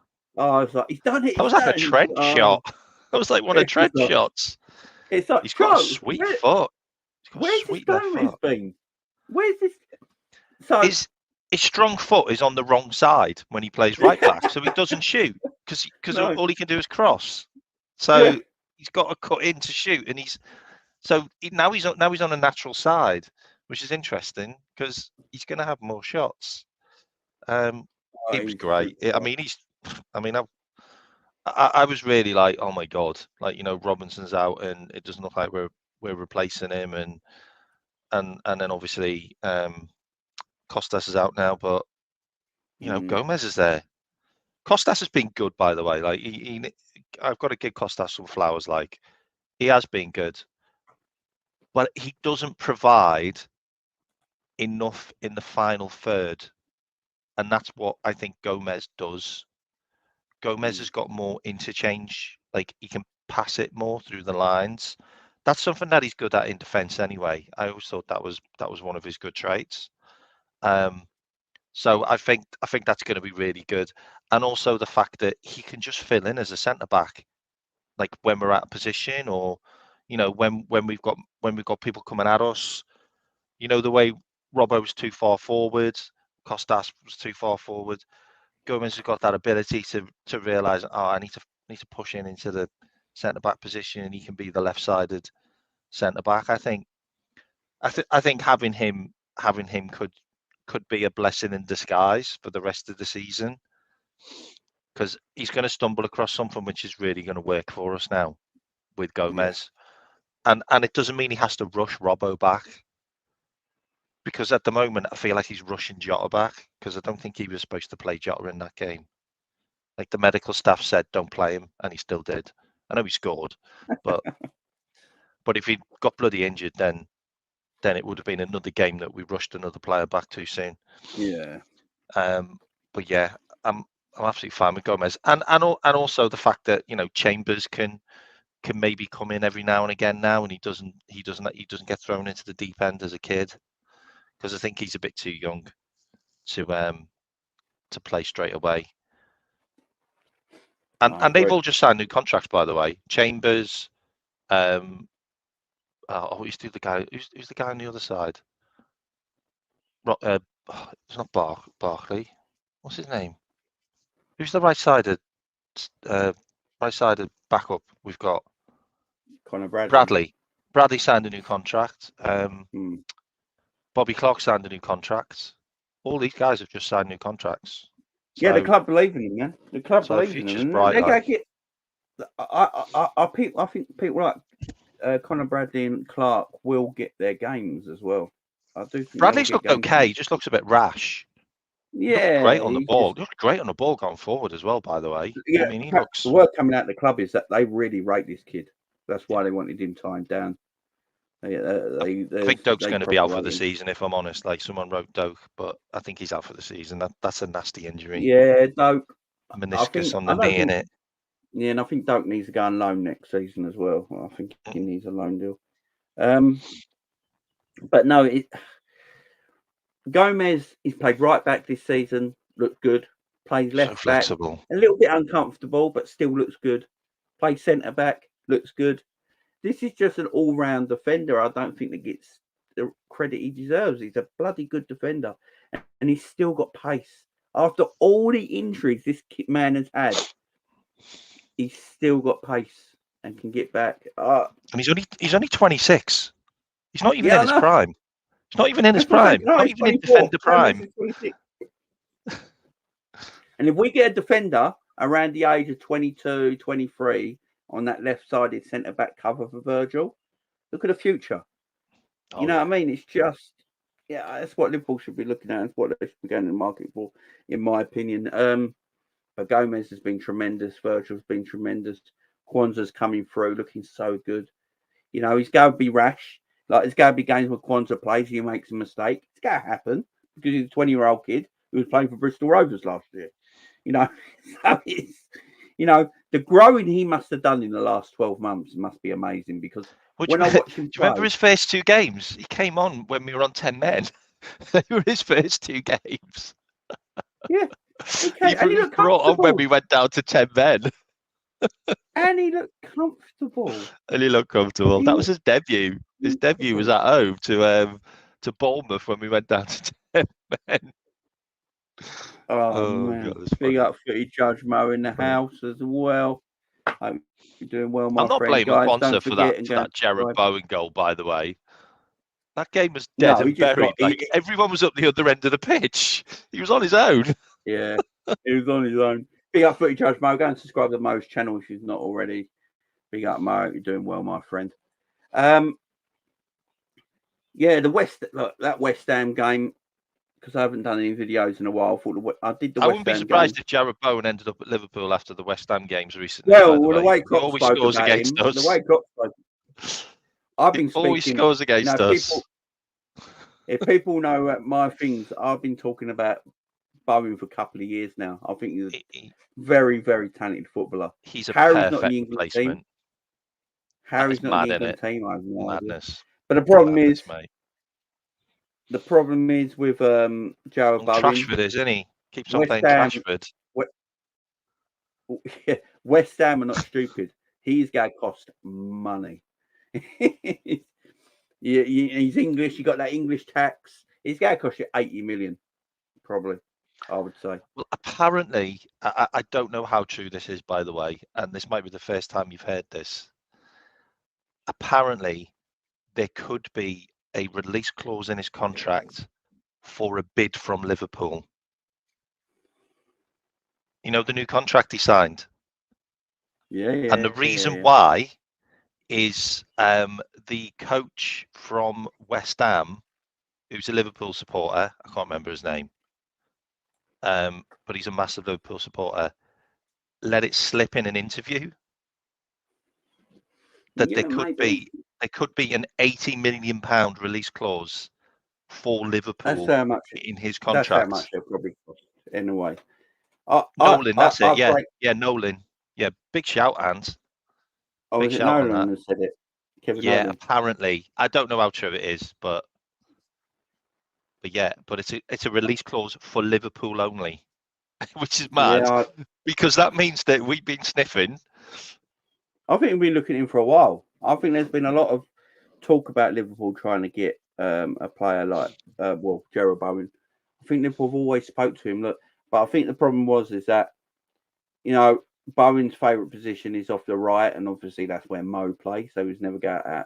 Oh, I was like, he's done it. That was like a Trent shot. That was like one of Trent's shots. It's like he's got a sweet foot. Where's this Gomez been? Where's this? So his strong foot is on the wrong side when he plays right back, so he doesn't shoot because all he can do is cross. So he's got to cut in to shoot, and now he's on a natural side, which is interesting because he's going to have more shots. It was great. I was really like, oh my god, like, you know, Robinson's out and it doesn't look like we're replacing him, and then obviously Costas is out now, but you know, Gomez is there. Costas has been good, by the way. Like I've got to give Costas some flowers. Like, he has been good, but he doesn't provide enough in the final third, and that's what I think Gomez does. Gomez has got more interchange, like he can pass it more through the lines. That's something that he's good at in defence anyway. I always thought that was one of his good traits. So I think that's going to be really good, and also the fact that he can just fill in as a centre back, like when we're out of position, or you know, when we've got people coming at us. You know, the way Robbo was too far forward, Costas was too far forward. Gomez has got that ability to realise, I need to push into the centre back position, and he can be the left-sided centre back. I think having him could be a blessing in disguise for the rest of the season, because he's going to stumble across something which is really going to work for us now with Gomez, and it doesn't mean he has to rush Robbo back. Because at the moment, I feel like he's rushing Jota back, because I don't think he was supposed to play Jota in that game. Like, the medical staff said, don't play him, and he still did. I know he scored, but if he got bloody injured, then it would have been another game that we rushed another player back too soon. Yeah. But yeah, I'm absolutely fine with Gomez, and also the fact that, you know, Chambers can maybe come in every now and again now, and he doesn't get thrown into the deep end as a kid. Because I think he's a bit too young to play straight away. And they've all just signed new contracts, by the way. Chambers, who's the guy? Who's the guy on the other side? It's not Barkley. What's his name? Who's the right-sided backup we've got? Connor Bradley. Bradley signed a new contract. Bobby Clark signed a new contract. All these guys have just signed new contracts. So, the club believe in him, man. The club believes in him. I think people like Connor Bradley and Clark will get their games as well. I do think Bradley's looked okay. He just looks a bit rash. Yeah, great on the ball. He looked great on the ball going forward as well, by the way. Yeah, I mean, he looks. The word coming out of the club is that they really rate this kid. That's why they wanted him timed down. I think Doak's going to be out for the season, if I'm honest. Like, someone wrote Doak, but I think he's out for the season. That's a nasty injury. Yeah, Doak. Meniscus on the knee, in it. Yeah, and I think Doak needs to go on loan next season as well. I think he needs a loan deal. But no, Gomez, he's played right back this season. Looked good. Plays left back, flexible. a little bit uncomfortable, but still looks good. Plays centre back, looks good. This is just an all-round defender. I don't think that gets the credit he deserves. He's a bloody good defender, and he's still got pace. After all the injuries this man has had, he's still got pace and can get back. And he's only 26. He's not even in his I know. prime. He's not even in his That's what I'm prime. saying. No, Not he's even in 24. defender prime. 26. And if we get a defender around the age of 22, 23 on that left-sided centre-back cover for Virgil, look at the future. You know what I mean? It's just, that's what Liverpool should be looking at. That's what they should be going to the market for, in my opinion. But Gomez has been tremendous. Virgil's been tremendous. Quansah's coming through, looking so good. You know, he's going to be rash. Like, there's going to be games where Quansah plays, he makes a mistake. It's going to happen because he's a 20-year-old kid who was playing for Bristol Rovers last year. You know, so it's, you know, the growing he must have done in the last 12 months must be amazing because when I watch him play, do you remember his first 2 games? He came on when we were on 10 men. They were his first 2 games. Yeah. He looked brought on when we went down to 10 men. And he looked comfortable. That was his debut. His debut was at home to Bournemouth when we went down to 10 men. Oh man. Big up Footy Judge Mo in the house as well. Hope you're doing well, my friend. I'm not blaming guys, Quansah for that Jarrod Bowen goal, by the way. That game was dead and buried. Everyone was up the other end of the pitch. He was on his own. Yeah, he was on his own. Big up Footy Judge Mo. Go and subscribe to Mo's channel if you've not already. Big up Mo. You're doing well, my friend. Yeah, that West Ham game, because I haven't done any videos in a while. I did the West Ham game. I wouldn't be surprised if Jarrod Bowen ended up at Liverpool after the West Ham games recently. Well, the way Klopp spoke scores about against him, us. the way Klopp spoke, I've been speaking. Always scores against us. If people know my things, I've been talking about Bowen for a couple of years now. I think he's a very, very talented footballer. He's a Harry's perfect not in the England replacement. team. Harry's not in the England team. I have no Madness. But the problem Madness, is, mate. the problem is with Jarrod Bowen. Trafford, isn't he? Keeps on playing Trafford. West Ham are not stupid. He's going to cost money. He's English. You got that English tax. He's going to cost you 80 million, probably. I would say. Well, apparently, I don't know how true this is, by the way, and this might be the first time you've heard this. Apparently, there could be a release clause in his contract for a bid from Liverpool. You know, the new contract he signed? Yeah. And the reason why is the coach from West Ham, who's a Liverpool supporter, I can't remember his name, but he's a massive Liverpool supporter, let it slip in an interview that there could be an £80 million release clause for Liverpool in his contract. That's how much they'll probably cost anyway. Nolan, that's it. Yeah, Nolan. Yeah, big shout, Ant. Big shout on that. Nolan said it. Kevin Nolan. Apparently. I don't know how true it is, but it's a release clause for Liverpool only, which is mad because that means that we've been sniffing. I think we've been looking at him for a while. I think there's been a lot of talk about Liverpool trying to get a player like Jarrod Bowen. I think Liverpool have always spoke to him. Look, but I think the problem is that, you know, Bowen's favourite position is off the right, and obviously that's where Mo plays. So he's never going to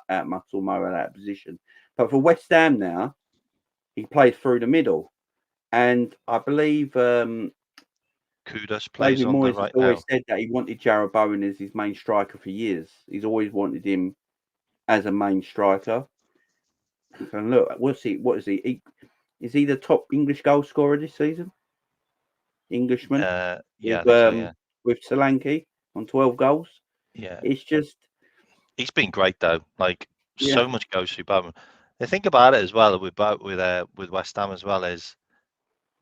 out muscle Mo at that position. But for West Ham now, he plays through the middle, and I believe Kudus plays David on Moyes the right has always now. said that he wanted Jarrod Bowen as his main striker for years. He's always wanted him as a main striker. And look, we'll see. What is he? Is he the top English goal scorer this season? Englishman? With Solanke on 12 goals. Yeah. It's just... He's been great, though. Like, so much goes through Bowen. The thing about it as well with West Ham as well is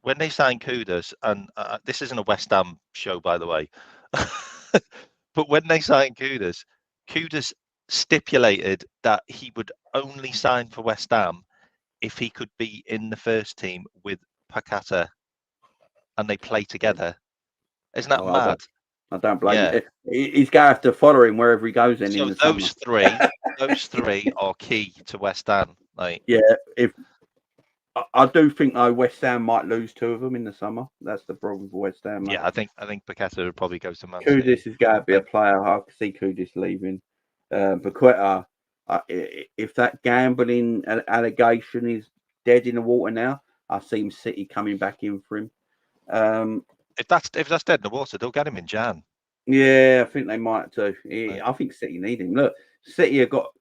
when they signed Kudus, and this isn't a West Ham show, by the way, but when they signed Kudus stipulated that he would only sign for West Ham if he could be in the first team with Pakata and they play together. Isn't that Oh, mad? I don't blame Yeah. you. He's going to have to follow him wherever he goes in So the summer. those three are key to West Ham. Like, Yeah, if I do think though West Ham might lose 2 of them in the summer. That's the problem for West Ham. yeah, I think Paqueta would probably go to Man Kudus City. is going to be a player. I can see Kudus leaving. Paqueta, if that gambling allegation is dead in the water now, I see City coming back in for him. If that's dead in the water, they'll get him in Jan. Yeah, I think they might too. I think City need him. Look, City have got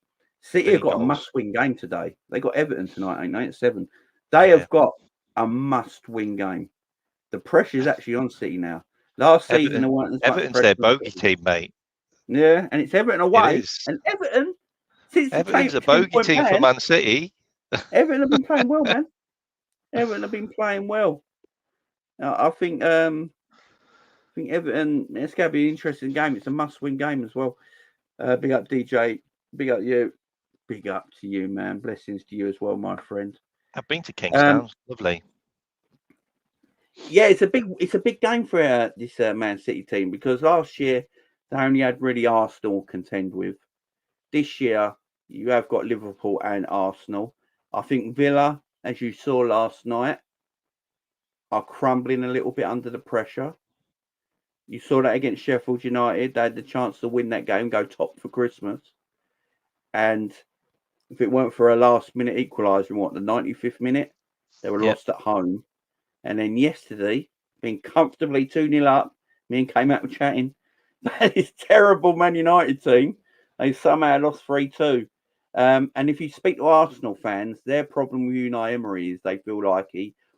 a must-win game today. They got Everton tonight, ain't they? At 7. They have got a must-win game. The pressure is actually on City now. Last season, there weren't as much Everton's pressure. their bogey team, mate. Yeah, and it's Everton away. It is. And Everton, since Everton's a bogey team for Man City. Everton have been playing well, man. Everton have been playing well. I think Everton. It's going to be an interesting game. It's a must-win game as well. Big up DJ. Big up you. Big up to you, man. Blessings to you as well, my friend. I've been to Kingstown. Lovely. Yeah, it's a big game for this Man City team because last year they only had really Arsenal contend with. This year you have got Liverpool and Arsenal. I think Villa, as you saw last night, are crumbling a little bit under the pressure. You saw that against Sheffield United. They had the chance to win that game, go top for Christmas. And if it weren't for a last-minute equaliser in the 95th minute, they were lost at home. And then yesterday, being comfortably 2-0 up, me and came out chatting. That is terrible Man United team. They somehow lost 3-2. And if you speak to Arsenal fans, their problem with Unai Emery is they feel like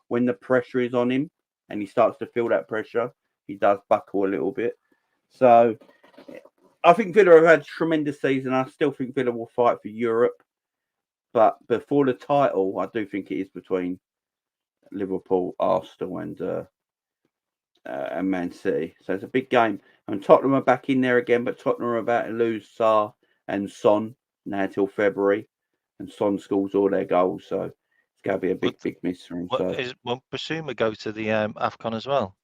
when the pressure is on him and he starts to feel that pressure, he does buckle a little bit. So I think Villa have had a tremendous season. I still think Villa will fight for Europe. But before the title, I do think it is between Liverpool, Arsenal, and Man City. So it's a big game. And Tottenham are back in there again, but Tottenham are about to lose Salah and Son now till February. And Son scores all their goals. So it's going to be a big miss for him. Won't Basuma go to the AFCON as well?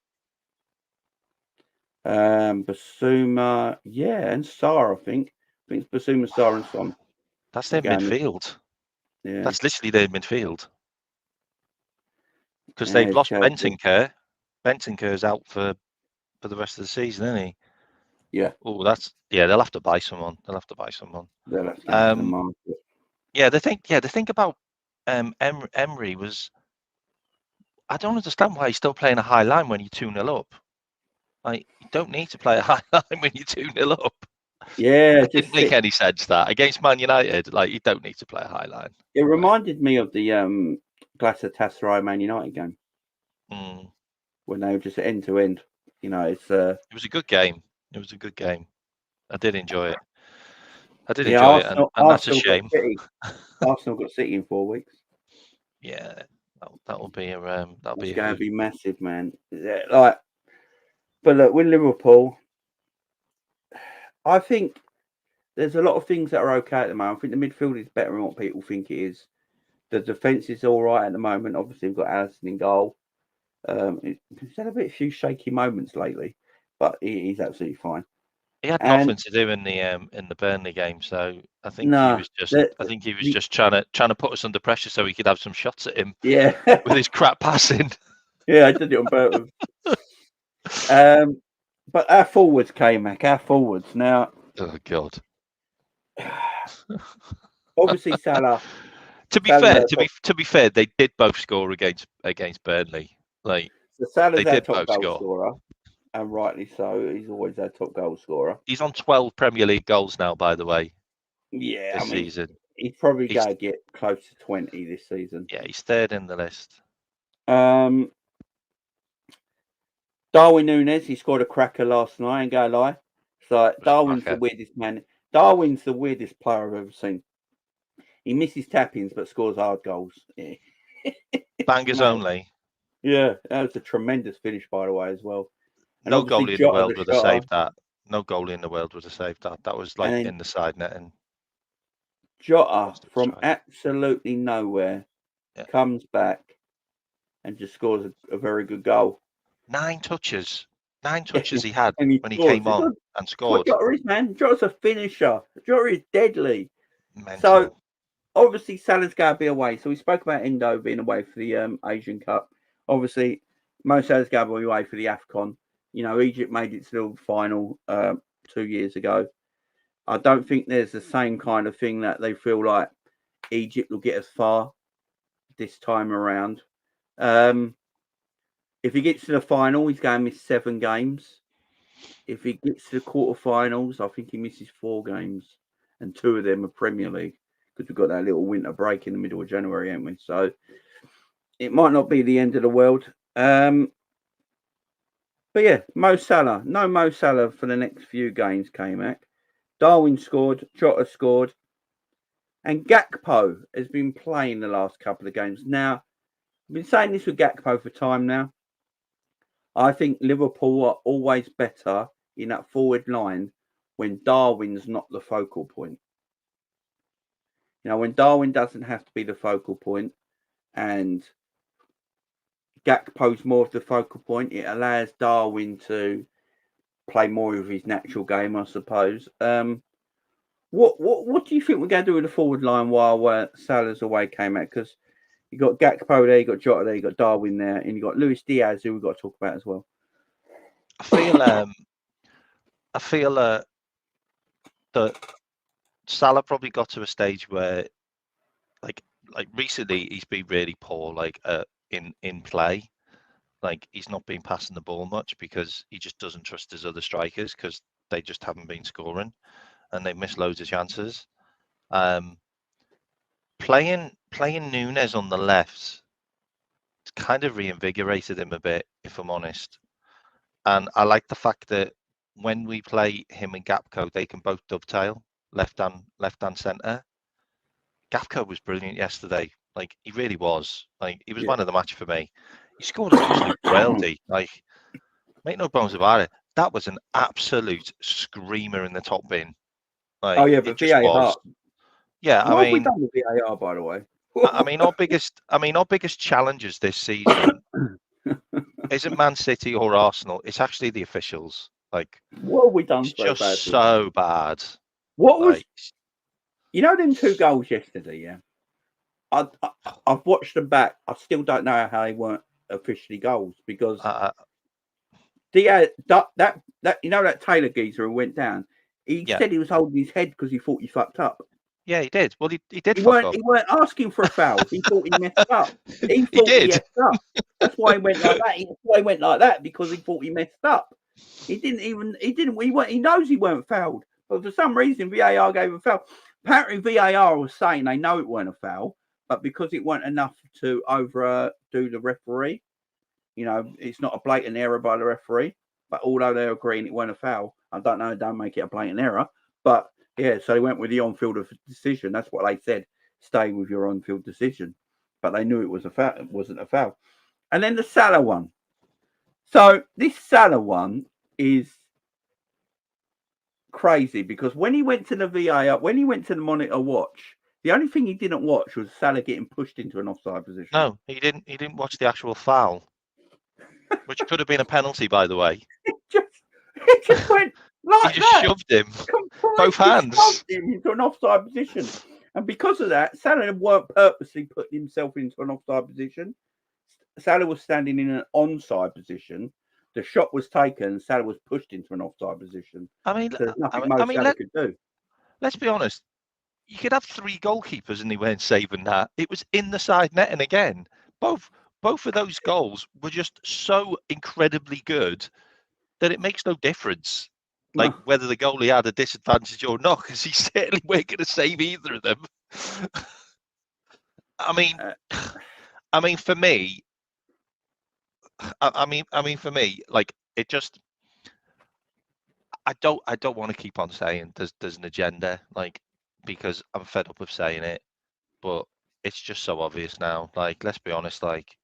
Basuma, yeah, and Sarr, I think. I think it's Basuma, Sarr, and Son. That's their midfield. Yeah. That's literally their midfield. Because they've lost Bentancur. Bentancur's out for the rest of the season, isn't he? Yeah. Oh, they'll have to buy someone. They'll have to buy someone. They'll have to get into the market. Yeah, the thing about Emery was, I don't understand why he's still playing a high line when you're 2-0 up. Like, you don't need to play a high line when you're 2-0 up. Yeah, it didn't make any sense that against Man United. Like, you don't need to play a high line. It reminded me of the Galatasaray Man United game when they were just end to end. You know, it was a good game. It was a good game. I did enjoy it. Arsenal, and that's a shame. Arsenal got City in 4 weeks. Yeah, that'll be a It's going to be massive, man. But look, with Liverpool, I think there's a lot of things that are okay at the moment. I think the midfield is better than what people think it is. The defence is all right at the moment. Obviously, we've got Alisson in goal. He's had a few shaky moments lately, but he's absolutely fine. He had nothing to do in the Burnley game, so I think he was just trying to put us under pressure so we could have some shots at him. Yeah, with his crap passing. Yeah, I did it on purpose. But our forwards came back. Our forwards now. Oh God. Obviously, Salah. To be fair, they did both score against Burnley. Like, so Salah's our top goal scorer, and rightly so. He's always our top goal scorer. He's on 12 Premier League goals now, by the way. Yeah, this season. He's probably going to get close to 20 this season. Yeah, he's third in the list. Darwin Nunez, he scored a cracker last night, ain't gonna lie. So Darwin's the weirdest man. Darwin's the weirdest player I've ever seen. He misses tap-ins but scores hard goals. Yeah. Bangers only. Yeah, that was a tremendous finish, by the way, as well. And no goalie in the world would have saved that. No goalie in the world would have saved that. That was like in the side netting. Jota from absolutely nowhere comes back and just scores a very good goal. 9 touches. 9 touches he had And when he came on and What scored. Jota is, man. Jota's a finisher. Jota is deadly. Mental. So, obviously, Salah's going to be away. So, we spoke about Endo being away for the Asian Cup. Obviously, Mo Salah's going to be away for the AFCON. You know, Egypt made it to the final 2 years ago. I don't think there's the same kind of thing that they feel like Egypt will get as far this time around. If he gets to the final, he's going to miss 7 games. If he gets to the quarterfinals, I think he misses 4 games, and 2 of them are Premier League because we've got that little winter break in the middle of January, haven't we? So it might not be the end of the world. But yeah, Mo Salah. No Mo Salah for the next few games, K-Mac. Darwin scored, Jota scored, and Gakpo has been playing the last couple of games. Now, I've been saying this with Gakpo for time now. I think Liverpool are always better in that forward line when Darwin's not the focal point. You know, when Darwin doesn't have to be the focal point and Gakpo's more of the focal point, it allows Darwin to play more of his natural game, I suppose. What do you think we're going to do with the forward line while Salah's away, came out? Because you got Gakpo there, you got Jota there, you got Darwin there, and you got Luis Diaz, who we've got to talk about as well. I feel that Salah probably got to a stage where, like recently, he's been really poor, in play. Like, he's not been passing the ball much because he just doesn't trust his other strikers because they just haven't been scoring and they've missed loads of chances. Playing Nunez on the left kind of reinvigorated him a bit, if I'm honest. And I like the fact that when we play him and Gakpo, they can both dovetail left and centre. Gakpo was brilliant yesterday. Like, he really was. Like, he was man of the match for me. He scored an absolute worldie. Like, make no bones about it. That was an absolute screamer in the top bin. Like, oh yeah, but VAR. Was. Yeah, what have we done with VAR, by the way? I mean, our biggest challenges this season isn't Man City or Arsenal. It's actually the officials. Like, what have we done it's just bad? so bad. What was, you know, them 2 goals yesterday? Yeah, I've watched them back. I still don't know how they weren't officially goals because Diaz, that you know, that Taylor geezer who went down. He said he was holding his head because he thought he fucked up. Yeah, he did. Well, he did. He weren't asking for a foul. He thought he messed up. He thought he messed up. That's why he went like that. That's why he went like that, because he thought he messed up. He knows he weren't fouled, but for some reason VAR gave a foul. Apparently VAR was saying they know it weren't a foul, but because it weren't enough to overdo the referee, you know, it's not a blatant error by the referee. But although they're agreeing it weren't a foul, I don't know, don't make it a blatant error. But yeah, so they went with the on-field decision. That's what they said. Stay with your on-field decision. But they knew it was a foul. It wasn't a foul. And then the Salah one. So this Salah one is crazy because when he went to the VAR, when he went to the monitor watch, the only thing he didn't watch was Salah getting pushed into an offside position. No, he didn't. He didn't watch the actual foul, which could have been a penalty, by the way. It just went like he just shoved him, both hands, shoved him into an offside position, and because of that, Salah weren't purposely putting himself into an offside position. Salah was standing in an onside position. The shot was taken. Salah was pushed into an offside position. I mean, so there's nothing Salah could do. Let's be honest. You could have 3 goalkeepers and they weren't saving that. It was in the side net, and again, both of those goals were just so incredibly good that it makes no difference, like whether the goalie had a disadvantage or not, because he certainly weren't going to save either of them. I mean, for me, for me, like, it just, I don't want to keep on saying there's an agenda, like, because I'm fed up with saying it, but it's just so obvious now. Like, let's be honest, like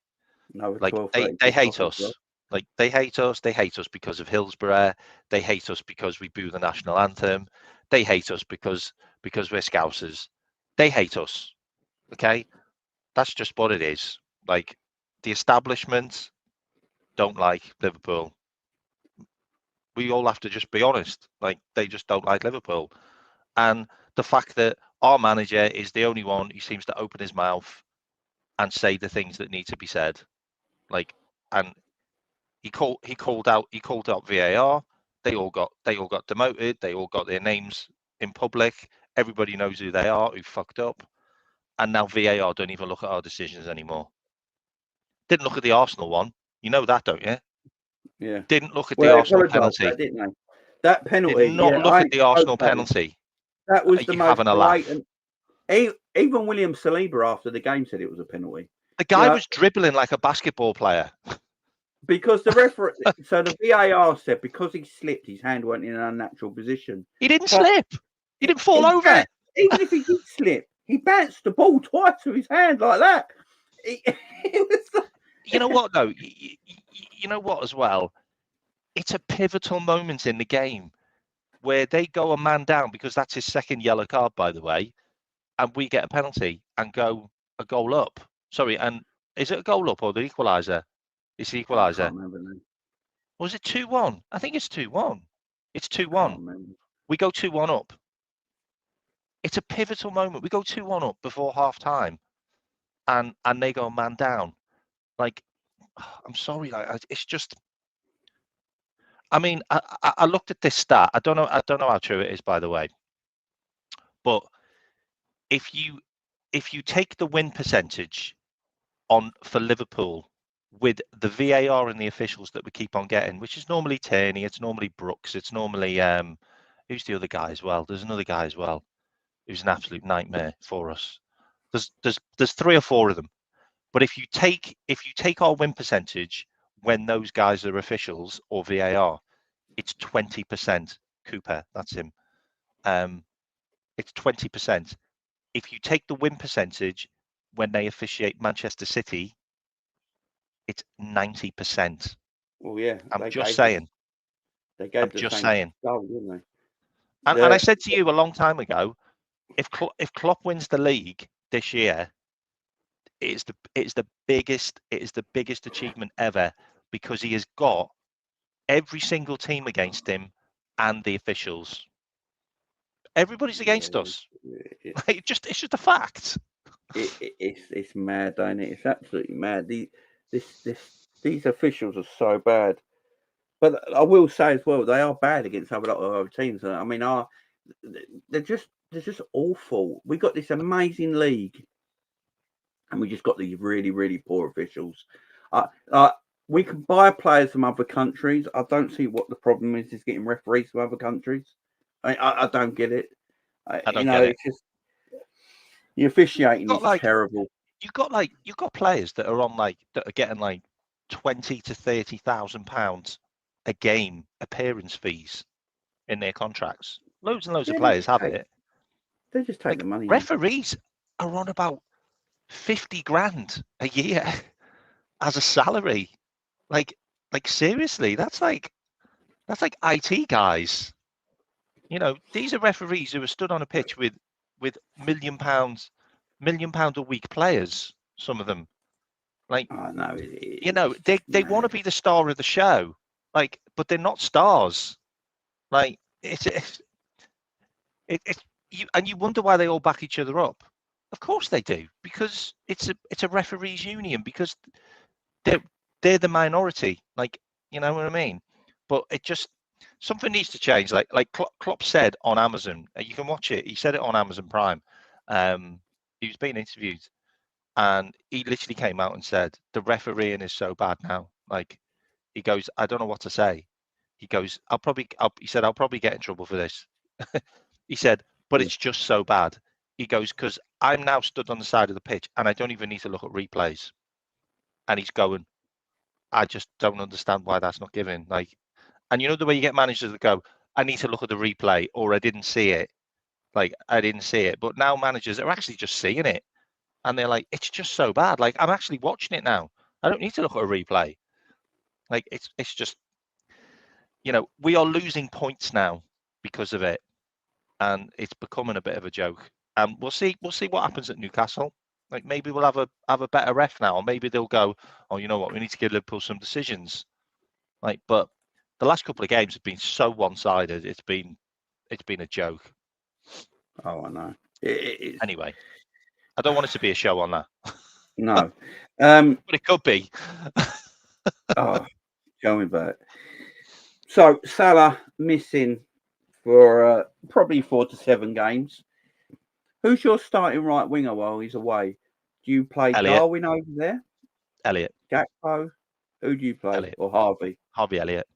they hate us. Like, they hate us. They hate us because of Hillsborough. They hate us because we boo the national anthem. They hate us because we're Scousers. They hate us. Okay, that's just what it is. Like, the establishment, don't like Liverpool. We all have to just be honest. Like, they just don't like Liverpool. And the fact that our manager is the only one who seems to open his mouth and say the things that need to be said. Like, and he called out VAR. They all got demoted. They all got their names in public. Everybody knows who they are, who fucked up. And now VAR don't even look at our decisions anymore. Didn't look at the Arsenal one. You know that, don't you? Yeah. Didn't look at Well, the they Arsenal apologised for penalty. that, didn't they? That penalty. Did not Yeah, look at the Arsenal penalty. That was the You most having a laugh? blatant. Even William Saliba after the game said it was a penalty. The guy was dribbling like a basketball player. Because the referee, so the VAR said because he slipped, his hand went in an unnatural position. He didn't slip. He didn't fall over. Even if he did slip, he bounced the ball twice with his hand like that. It was like... You know what, though? You know what, as well? It's a pivotal moment in the game where they go a man down, because that's his second yellow card, by the way, and we get a penalty and go a goal up. Sorry, and is it a goal up or the equaliser? It's the equaliser. I can't remember now. Or was it 2-1? I think it's 2-1. It's 2-1. We go 2-1 up. It's a pivotal moment. We go 2-1 up before half time, and they go a man down. Like, I'm sorry, like, it's just. I mean, I looked at this stat. I don't know how true it is, by the way. But if you take the win percentage for Liverpool with the VAR and the officials that we keep on getting, which is normally Tierney, it's normally Brooks, it's normally who's the other guy as well? There's another guy as well who's an absolute nightmare for us. There's 3 or 4 of them. But if you take our win percentage when those guys are officials or VAR, it's 20%. Cooper, that's him. It's 20%. If you take the win percentage when they officiate Manchester City, it's 90%. Well, yeah. I'm just saying. They gave the same goal, didn't they? And I said to you a long time ago, if Klopp wins the league this year, it's the biggest achievement ever, because he has got every single team against him and the officials. Everybody's against us. It's just a fact. It's mad, ain't it? It's absolutely mad. These officials are so bad. But I will say as well, they are bad against a lot of other teams. I mean, they're just awful. We got this amazing league, and we just got these really, really poor officials. We can buy players from other countries. I don't see what the problem is getting referees from other countries. I don't get it. I don't get it. It's just the officiating is terrible. You've got players that are getting like £20,000 to £30,000 a game appearance fees in their contracts. Loads and loads of players have it. They just take the money. Referees are on about 50 grand a year as a salary. Like seriously, that's like IT guys. You know, these are referees who are stood on a pitch with £1 million a week players. Some of them, like, they want to be the star of the show, like, but they're not stars. Like, it's you, and you wonder why they all back each other up. Of course they do, because it's a referees union, because they're the minority. Like, you know what I mean? But it just, something needs to change. Like Klopp said on Amazon, you can watch it. He said it on Amazon Prime. He was being interviewed, and he literally came out and said the refereeing is so bad now. Like, he goes, I don't know what to say. He goes, he said, I'll probably get in trouble for this. He said, but it's just so bad. He goes, because I'm now stood on the side of the pitch and I don't even need to look at replays. And he's going, I just don't understand why that's not given. Like, and you know the way you get managers that go, I need to look at the replay, or I didn't see it. Like, I didn't see it. But now managers are actually just seeing it. And they're like, it's just so bad. Like, I'm actually watching it now. I don't need to look at a replay. Like, it's just, you know, we are losing points now because of it. And it's becoming a bit of a joke. And we'll see what happens at Newcastle. Like maybe we'll have a better ref now, or maybe they'll go, oh, you know what, we need to give Liverpool some decisions. Like, but the last couple of games have been so one-sided. It's been a joke. Oh, I know. Anyway, I don't want it to be a show on that. No. But it could be. Oh, tell me about it. So Salah missing for probably 4 to 7 games. Who's your starting right winger while he's away? Do you play Elliot. Darwin over there? Elliot. Gakpo? Who do you play? Elliot. Or Harvey? Harvey Elliott.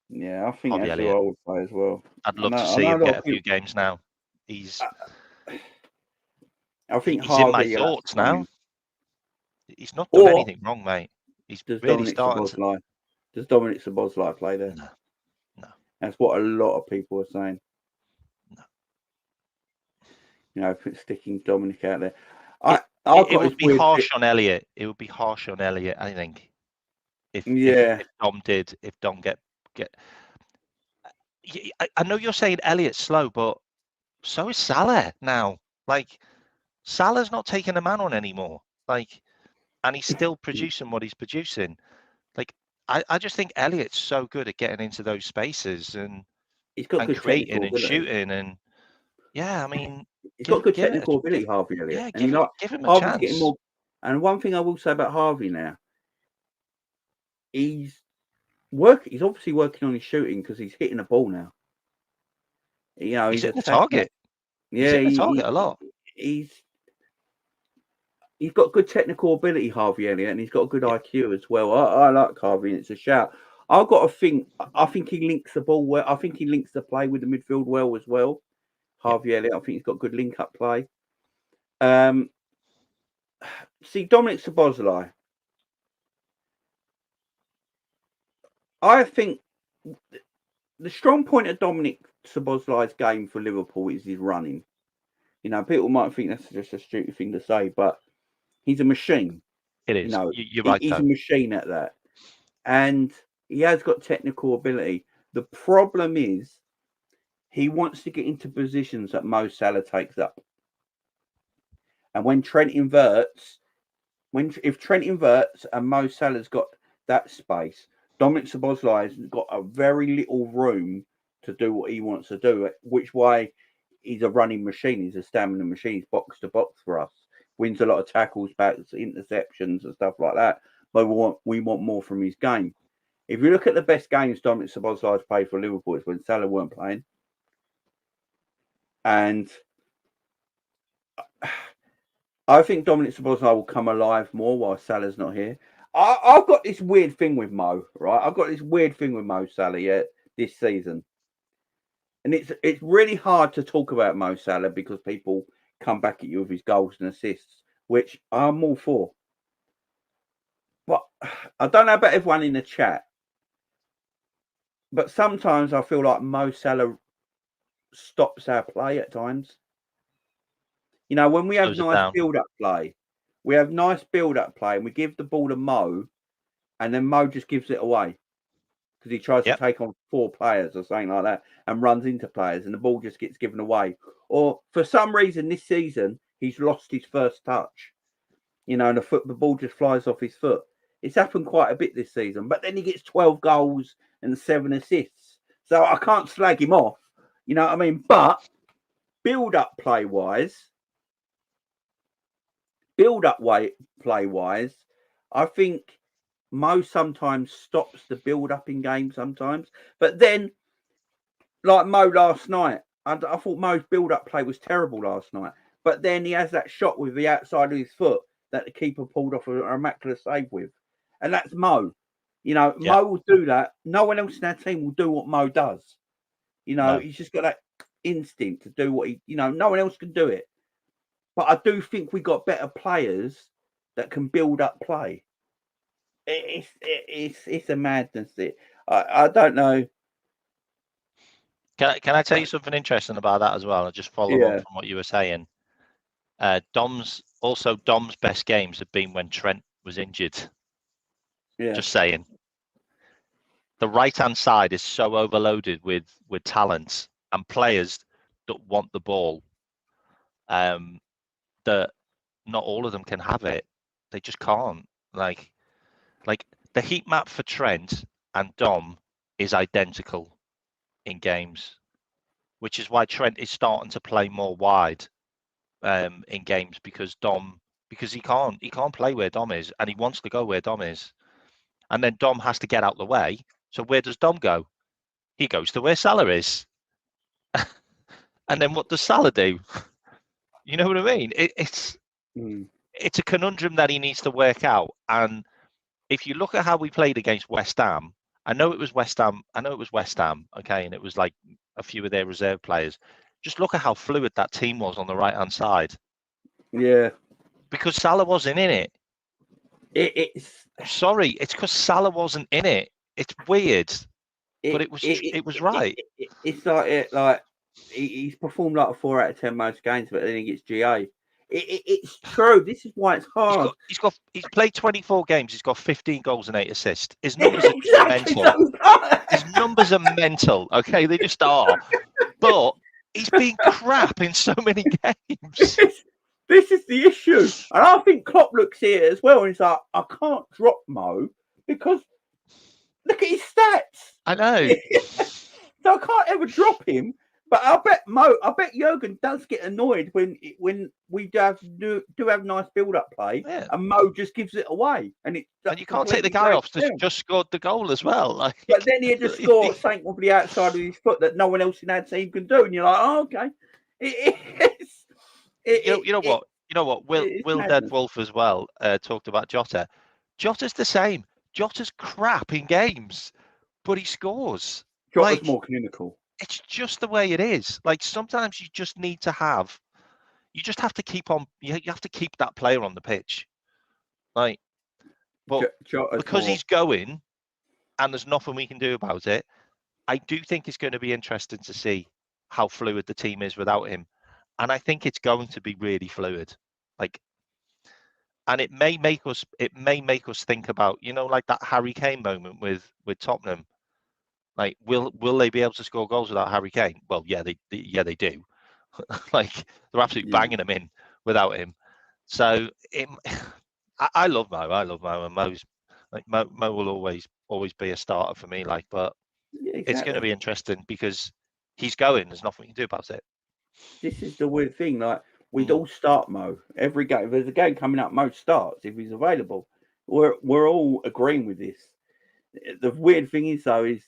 Yeah, I think Harvey that's Elliott. who I would play as well. I'd love to see him get a few games now. He's. I think he's Harvey, in my thoughts now. He's not done anything wrong, mate. He's really starting. Does Dominic Szoboszlai play there? No. That's what a lot of people are saying. No. You know, sticking Dominic out there. It would be harsh on Elliot. It would be harsh on Elliot, I think. If Dom get. I know you're saying Elliot's slow, but so is Salah now. Like, Salah's not taking a man on anymore. Like, and he's still producing what he's producing. Like, I just think Elliot's so good at getting into those spaces and he's got good creating and shooting and I mean, he's got good technical ability, Harvey Elliott. Yeah, give him a chance. Getting more. And one thing I will say about Harvey now, he's obviously working on his shooting because he's hitting the ball now. You know, he's hitting the target. Yeah, he's hitting the target a lot. He's got good technical ability, Harvey Elliott, and he's got a good IQ as well. I like Harvey, and it's a shout. I've got to think. I think he links the ball well. I think he links the play with the midfield well as well. Harvey Elliott, I think he's got good link-up play. See, Dominic Szoboszlai. I think the strong point of Dominic Szoboszlai's game for Liverpool is his running. You know, people might think that's just a stupid thing to say, but he's a machine. It is. You know, you're right. He's a machine at that. And he has got technical ability. The problem is he wants to get into positions that Mo Salah takes up. And when Trent inverts, if Trent inverts and Mo Salah's got that space, Dominic Szoboszlai has got a very little room to do what he wants to do, which why he's a running machine. He's a stamina machine. He's box to box for us. Wins a lot of tackles, backs, interceptions and stuff like that. But we want more from his game. If you look at the best games Dominic Szoboszlai has played for Liverpool, it's when Salah weren't playing. And I think Dominic Szoboszlai will come alive more while Salah's not here. I've got this weird thing with Mo, right? I've got this weird thing with Mo Salah, this season. And it's really hard to talk about Mo Salah because people come back at you with his goals and assists, which I'm all for. But I don't know about everyone in the chat, but sometimes I feel like Mo Salah stops our play at times. You know, when we have nice build-up play, and we give the ball to Mo, and then Mo just gives it away because he tries to take on 4 players or something like that and runs into players, and the ball just gets given away. Or for some reason this season, he's lost his first touch. You know, and the ball just flies off his foot. It's happened quite a bit this season, but then he gets 12 goals and 7 assists. So I can't slag him off. You know what I mean? But build-up play-wise, I think Mo sometimes stops the build-up in games sometimes. But then, like Mo last night, I thought Mo's build-up play was terrible last night. But then he has that shot with the outside of his foot that the keeper pulled off a immaculate save with. And that's Mo. You know, Mo will do that. No one else in our team will do what Mo does. You know, he's just got that instinct to do what no one else can do it. But I do think we got better players that can build up play. It's a madness. I don't know. Can I tell you something interesting about that as well? I'll just follow on from what you were saying. Dom's best games have been when Trent was injured. Yeah. Just saying. The right-hand side is so overloaded with talent and players that want the ball. That not all of them can have it. They just can't. Like the heat map for Trent and Dom is identical in games, which is why Trent is starting to play more wide in games because he can't play where Dom is, and he wants to go where Dom is, and then Dom has to get out the way. So where does Dom go? He goes to where Salah is, and then what does Salah do? You know what I mean? It's a conundrum that he needs to work out. And if you look at how we played against West Ham, I know it was West Ham, okay, and it was like a few of their reserve players. Just look at how fluid that team was on the right-hand side. Yeah. Because Salah wasn't in it. Sorry, it's because Salah wasn't in it. It's weird, but it was right. It's like he's performed like a 4 out of 10 most games, but then he gets GA. It's true. This is why it's hard. He's played 24 games. He's got 15 goals and 8 assists. His numbers are mental. His numbers are mental. Okay, they just are. But he's been crap in so many games. This is the issue, and I think Klopp looks at it as well, and he's like, I can't drop Mo because look at his stats. I know. So I can't ever drop him. But I bet Jurgen does get annoyed when we do have nice build-up play, and Mo just gives it away, and you can't take the guy off that's just scored the goal as well. Like, but then he just scored something off the outside of his foot that no one else in our team can do, and you're like, oh, okay. You know what? Will Dead Wolf as well talked about Jota. Jota's the same. Jota's crap in games, but he scores. Jota's more clinical. It's just the way it is. Like sometimes you just need to have to keep on. You have to keep that player on the pitch, like. But because he's going, and there's nothing we can do about it, I do think it's going to be interesting to see how fluid the team is without him, and I think it's going to be really fluid. Like, and it may make us think about like that Harry Kane moment with Tottenham. Like, will they be able to score goals without Harry Kane? Well, yeah, they do. Like, they're absolutely banging them in without him. So I love Mo. I love Mo, and Mo's like Mo will always be a starter for me. Like, but it's going to be interesting because he's going. There's nothing we can do about it. This is the weird thing. Like, we'd all start Mo every game. If there's a game coming up, Mo starts if he's available. We're all agreeing with this. The weird thing is though is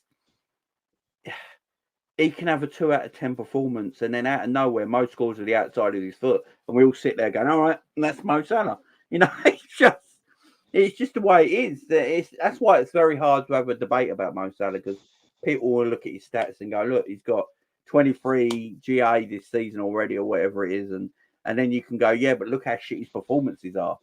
he can have a 2 out of 10 performance, and then out of nowhere, Mo scores with the outside of his foot, and we all sit there going, "All right, and that's Mo Salah." It's just the way it is. That's why it's very hard to have a debate about Mo Salah, because people will look at his stats and go, "Look, he's got 23 GA this season already, or whatever it is," and then you can go, "Yeah, but look how shit his performances are."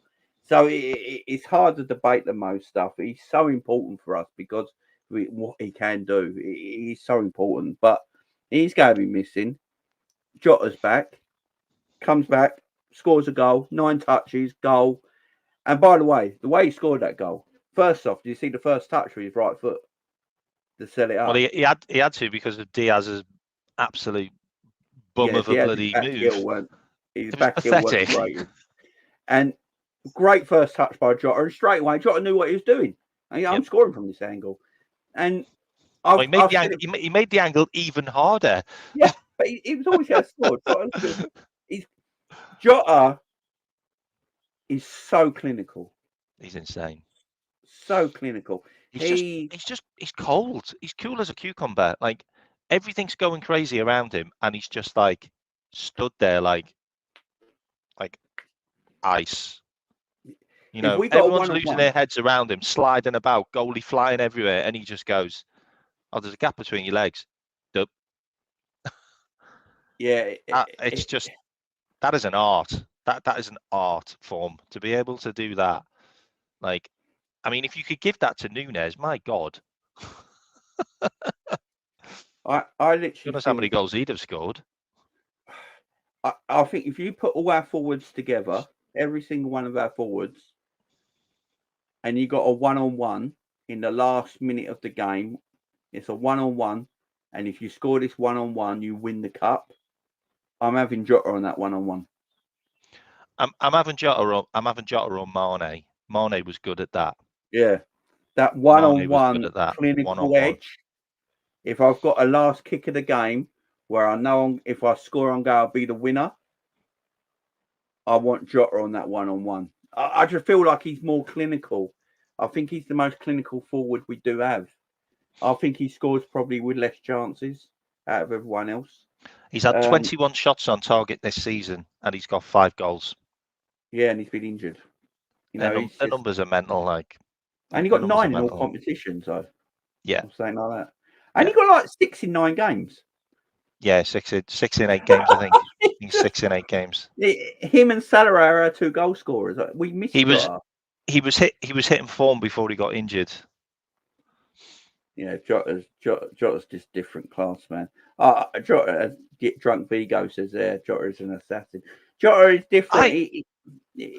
So it's hard to debate the Mo stuff. He's so important for us because what he can do. He's so important, but he's going to be missing. Jota's back, comes back, scores a goal, 9 touches, goal. And by the way he scored that goal, first off, do you see the first touch with his right foot to set it up? Well, he had to because of Diaz's absolute bum of a bloody move. His back heel wasn't great. And great first touch by Jota, and straight away Jota knew what he was doing. I'm scoring from this angle. And he made the angle even harder. Yeah, but he was always going to score. Jota is so clinical. He's insane. So clinical. He's cold. He's cool as a cucumber. Like, everything's going crazy around him, and he's just like stood there like ice. Everyone's losing their heads around him, sliding about, goalie flying everywhere, and he just goes, "Oh, there's a gap between your legs." Dup. Yeah, it's just that is an art. That is an art form to be able to do that. Like, I mean, if you could give that to Nunez, my God. I literally knows how many goals he'd have scored. I think if you put all our forwards together, every single one of our forwards, and you got a 1-on-1 in the last minute of the game, it's a 1-on-1, and if you score this 1-on-1, you win the cup. I'm having Jota on that 1-on-1. I'm having Jota or Mane. Mane was good at that. Yeah, that Mane was good one-on-one at that. clinical One-on-one. edge. If I've got a last kick of the game where I know if I score on goal, I'll be the winner. I want Jota on that one-on-one. I just feel like he's more clinical. I think he's the most clinical forward we do have. I think he scores probably with less chances out of everyone else. He's had 21 shots on target this season, and he's got 5 goals. Yeah, and he's been injured. You know, the numbers are mental. Like, and he got 9 in all competitions, though. Yeah, I'm saying like that. And he got like 6 in 9 games. Yeah, 6 in 8 games. I think. I think 6 in 8 games. Him and Salah are our 2 goal scorers. We missed. He was hitting form before he got injured. Yeah, Jota's just different class, man. Jota, get drunk Vigo says there. Jota is an assassin. Jota is different.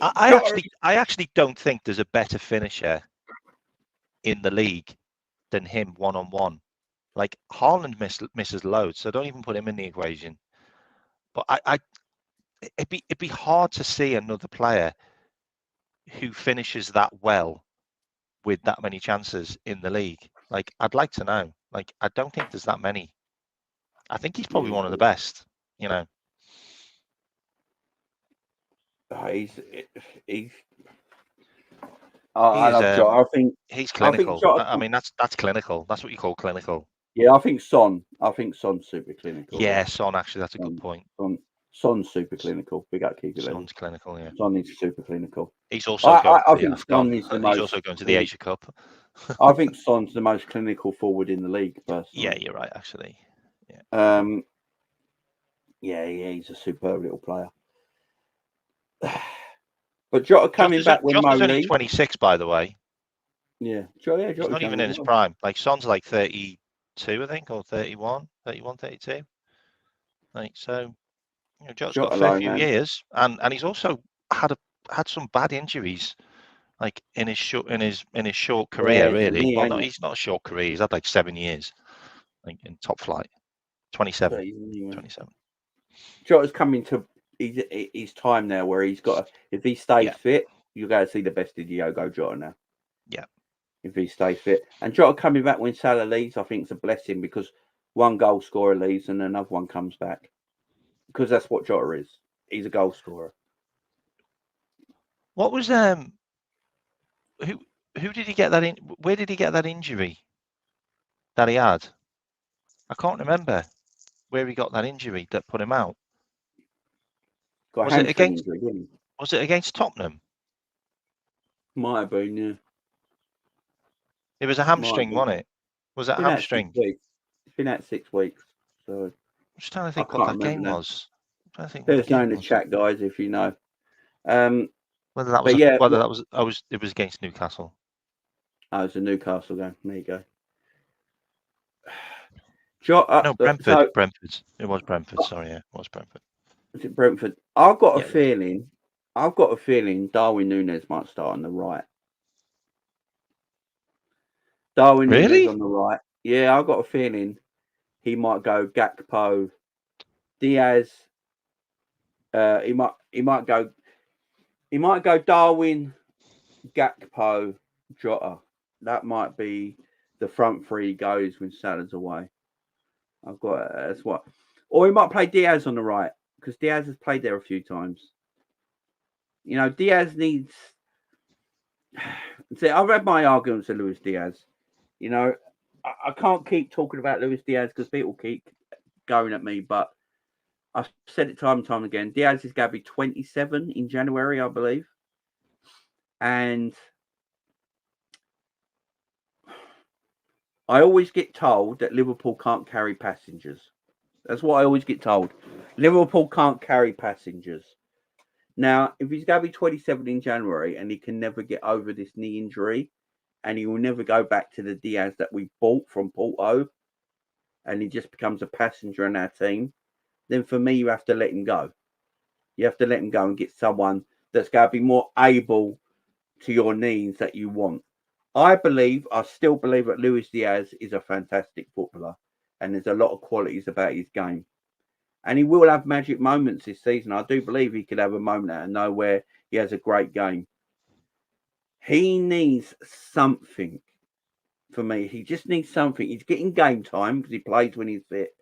I actually don't think there's a better finisher in the league than him one-on-one. Like, Haaland misses loads, so don't even put him in the equation. But it'd be hard to see another player who finishes that well with that many chances in the league. Like, I'd like to know. Like, I don't think there's that many. I think he's probably one of the best. You know. I love Jota. I think he's clinical. I mean, that's clinical. That's what you call clinical. Yeah, I think Son's super clinical. Yeah, Son, actually, that's a good point. Son's super clinical. Big up keeper. Son's clinical, yeah. Son is super clinical. He's also going to the AFCON. He's also going to the Asia Cup. I think Son's the most clinical forward in the league, personally. Yeah, you're right, actually. Yeah. He's a superb little player. But Jota coming back with Jota's only 26, by the way. Yeah. He's not even in his prime. Like, Son's like 32, I think, or 31, 32. Like, so, Jota's got a fair few years, and he's also had some bad injuries, like in his short career, really. Well, no, he's not a short career. He's had like 7 years, like in top flight. 27. Jota's coming to his time now, where he's got. If he stays fit, you're going to see the best of Diogo Jota now. Yeah. If he stays fit, and Jota coming back when Salah leaves, I think it's a blessing, because one goal scorer leaves and another one comes back, because that's what Jota is. He's a goal scorer. What was who did he get that in? Where did he get that injury that he had? I can't remember where he got that injury that put him out. Was it against Tottenham? Might have been, yeah. It was a hamstring, wasn't it? Was that a hamstring? It's been out 6 weeks. So I'm just trying to think what that game was. There's no in the chat, guys, if you know. Whether that was it was against Newcastle. Oh, it was a Newcastle game. There you go. No, Brentford. Brentford. It was Brentford. Sorry, yeah, it was Brentford. Was it Brentford? I've got a feeling Darwin Nunez might start on the right. Nunez on the right. Yeah, I've got a feeling he might go Gakpo, Diaz. He might go Darwin, Gakpo, Jota. That might be the front three goes when Salah's away. I've got that's what. Or he might play Diaz on the right, because Diaz has played there a few times. You know, Diaz needs. See, I've had my arguments with Luis Diaz. You know, I can't keep talking about Luis Diaz because people keep going at me, but I've said it time and time again. Diaz is going to be 27 in January, I believe. And I always get told that Liverpool can't carry passengers. That's what I always get told. Liverpool can't carry passengers. Now, if he's going to be 27 in January and he can never get over this knee injury, and he will never go back to the Diaz that we bought from Porto, and he just becomes a passenger in our team, then for me, you have to let him go. You have to let him go and get someone that's going to be more able to your needs that you want. I still believe that Luis Diaz is a fantastic footballer, and there's a lot of qualities about his game. And he will have magic moments this season. I do believe he could have a moment out of nowhere. He has a great game. He needs something for me. He just needs something. He's getting game time because he plays when he's fit.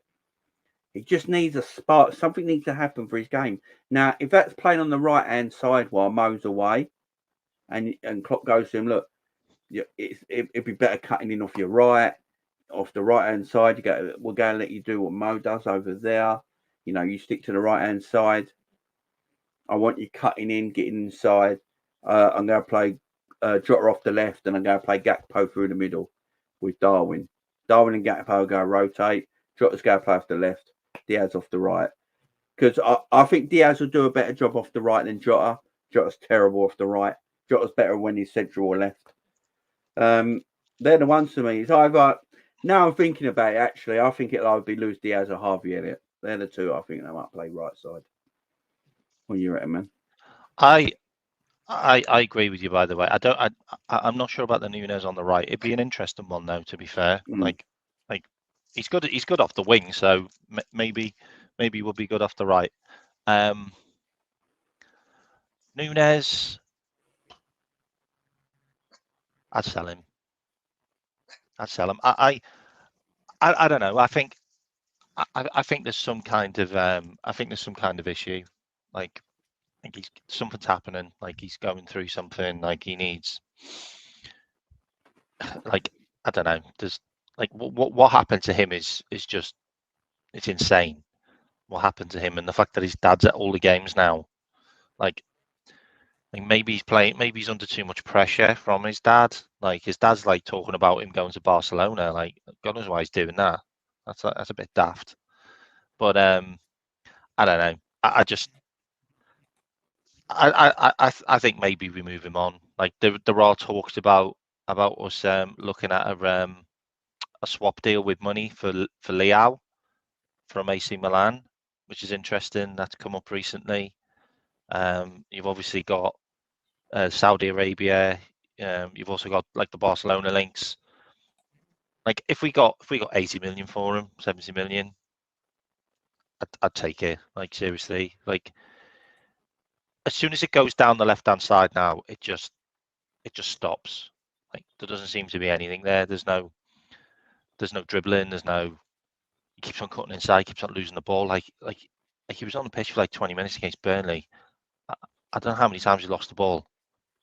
He just needs a spark. Something needs to happen for his game. Now, if that's playing on the right-hand side while Mo's away, and Klopp goes to him, look, it'd be better cutting in off your right, off the right-hand side. We're going to let you do what Mo does over there. You stick to the right-hand side. I want you cutting in, getting inside. I'm going to play Jota off the left, and I'm going to play Gakpo through the middle with Darwin. Darwin and Gakpo are going to rotate. Jota's going to play off the left. Diaz off the right. Because I think Diaz will do a better job off the right than Jota. Jota's terrible off the right. Jota's better when he's central or left. They're the ones to me. It's either, now I'm thinking about it, actually, I think it'll either be Luis Diaz or Harvey Elliott. They're the two I think they might play right side. What do you reckon, man? I agree with you. By the way, I'm not sure about the Nunez on the right. It'd be an interesting one, though. To be fair, like he's good. He's good off the wing, so maybe he would be good off the right. Nunez, I'd sell him. I don't know. I think there's some kind of issue. Like I think something's happening. Like he's going through something. Like he needs. Like I don't know. There's like what happened to him is just it's insane. What happened to him and the fact that his dad's at all the games now. Like maybe he's playing. Maybe he's under too much pressure from his dad. Like his dad's like talking about him going to Barcelona. Like God knows why he's doing that. That's a bit daft. But I don't know. I think maybe we move him on. Like there are talks about us looking at a swap deal with money for Leao from AC Milan, which is interesting. That's come up recently. You've obviously got Saudi Arabia. You've also got like the Barcelona links. Like if we got 80 million for him, 70 million, I'd take it. Like seriously, like as soon as it goes down the left hand side now, it just stops. Like there doesn't seem to be anything there. There's no dribbling. He keeps on cutting inside. Keeps on losing the ball. Like he was on the pitch for like 20 minutes against Burnley. I don't know how many times he lost the ball.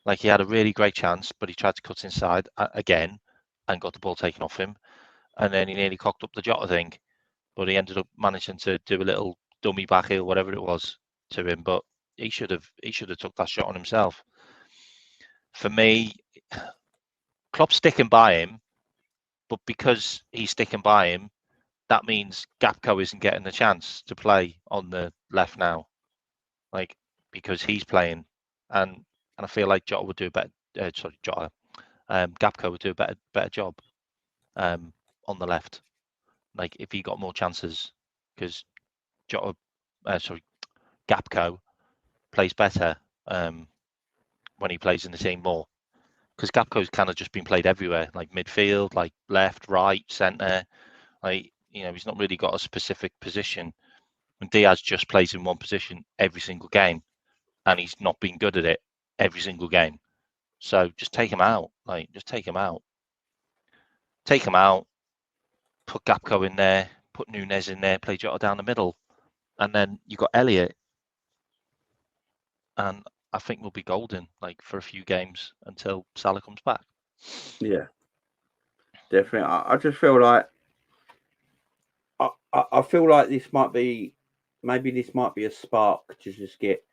Like he had a really great chance, but he tried to cut inside again and got the ball taken off him. And then he nearly cocked up the Jota thing, but he ended up managing to do a little dummy back heel, whatever it was, to him. But he should have took that shot on himself. For me, Klopp's sticking by him, but because he's sticking by him, that means Gakpo isn't getting the chance to play on the left now, like because he's playing, and I feel like Jota would do a better. Gakpo would do a better job on the left, like if he got more chances, because Gakpo plays better when he plays in the team more, because Gakpo's kind of just been played everywhere, like midfield, like left, right, centre, like he's not really got a specific position. And Diaz just plays in one position every single game, and he's not been good at it every single game. So just take him out. Like just take him out. Take him out. Put Gakpo in there. Put Nunez in there. Play Jota down the middle, and then you got Elliott. And I think we'll be golden like for a few games until Salah comes back. Yeah, definitely. I just feel like I feel like this might be a spark to just get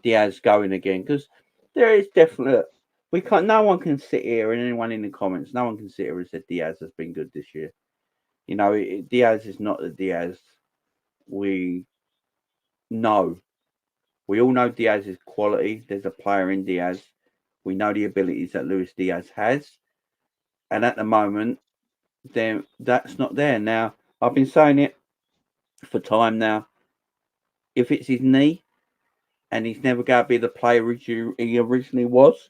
Diaz going again, because there is definitely no one can sit here, and anyone in the comments, no one can sit here and say Diaz has been good this year. Diaz is not the Diaz we know. We all know Diaz's quality. There's a player in Diaz. We know the abilities that Luis Diaz has, and at the moment, then that's not there. Now, I've been saying it for time now. If it's his knee, and he's never going to be the player he originally was,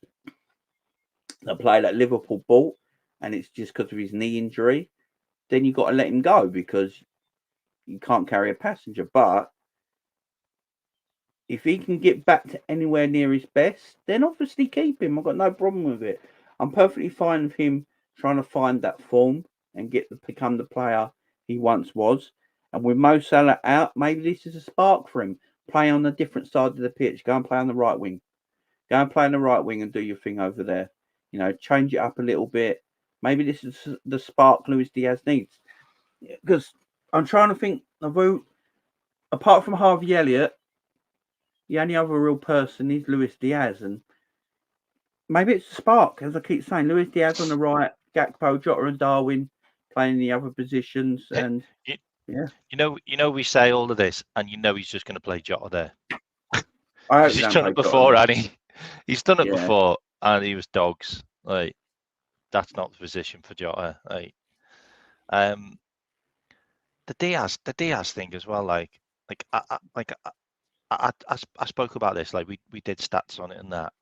the player that Liverpool bought, and it's just because of his knee injury, then you've got to let him go, because you can't carry a passenger. But if he can get back to anywhere near his best, then obviously keep him. I've got no problem with it. I'm perfectly fine with him trying to find that form and become the player he once was. And with Mo Salah out, maybe this is a spark for him. Play on a different side of the pitch. Go and play on the right wing. Go and play on the right wing and do your thing over there. Change it up a little bit. Maybe this is the spark Luis Diaz needs. Because I'm trying to think of who, apart from Harvey Elliott, the only other real person is Luis Diaz. And maybe it's a spark, as I keep saying. Luis Diaz on the right, Gakpo, Jota and Darwin playing the other positions. And we say all of this, and he's just going to play Jota there. I hope he's done it before, and he's done it before, and he was dogs. Like, that's not the position for Jota. Like, the Diaz thing as well. I spoke about this. Like, we did stats on it and that.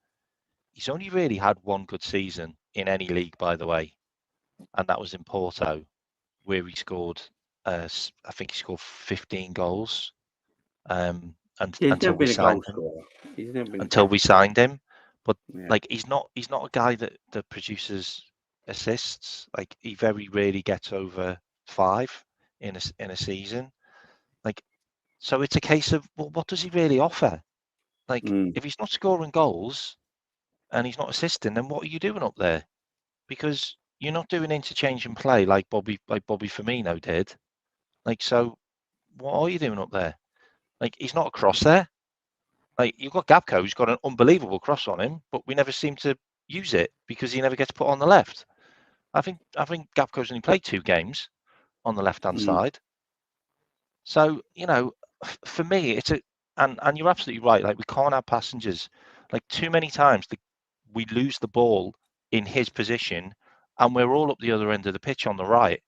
He's only really had one good season in any league, by the way, and that was in Porto, where he scored. I think he scored 15 goals. Until we signed him. But like, he's not a guy that produces assists. Like, he very rarely gets over 5 in a season. Like, so it's a case of, well, what does he really offer? Like, if he's not scoring goals and he's not assisting, then what are you doing up there? Because you're not doing interchange and play like Bobby Firmino did. Like, so what are you doing up there? Like, he's not a crosser. Like, you've got Gakpo, who's got an unbelievable cross on him, but we never seem to use it because he never gets put on the left. I think Gakpo's only played 2 games on the left-hand side. So, for me, it's and you're absolutely right. Like, we can't have passengers. Like, too many times we lose the ball in his position, and we're all up the other end of the pitch on the right.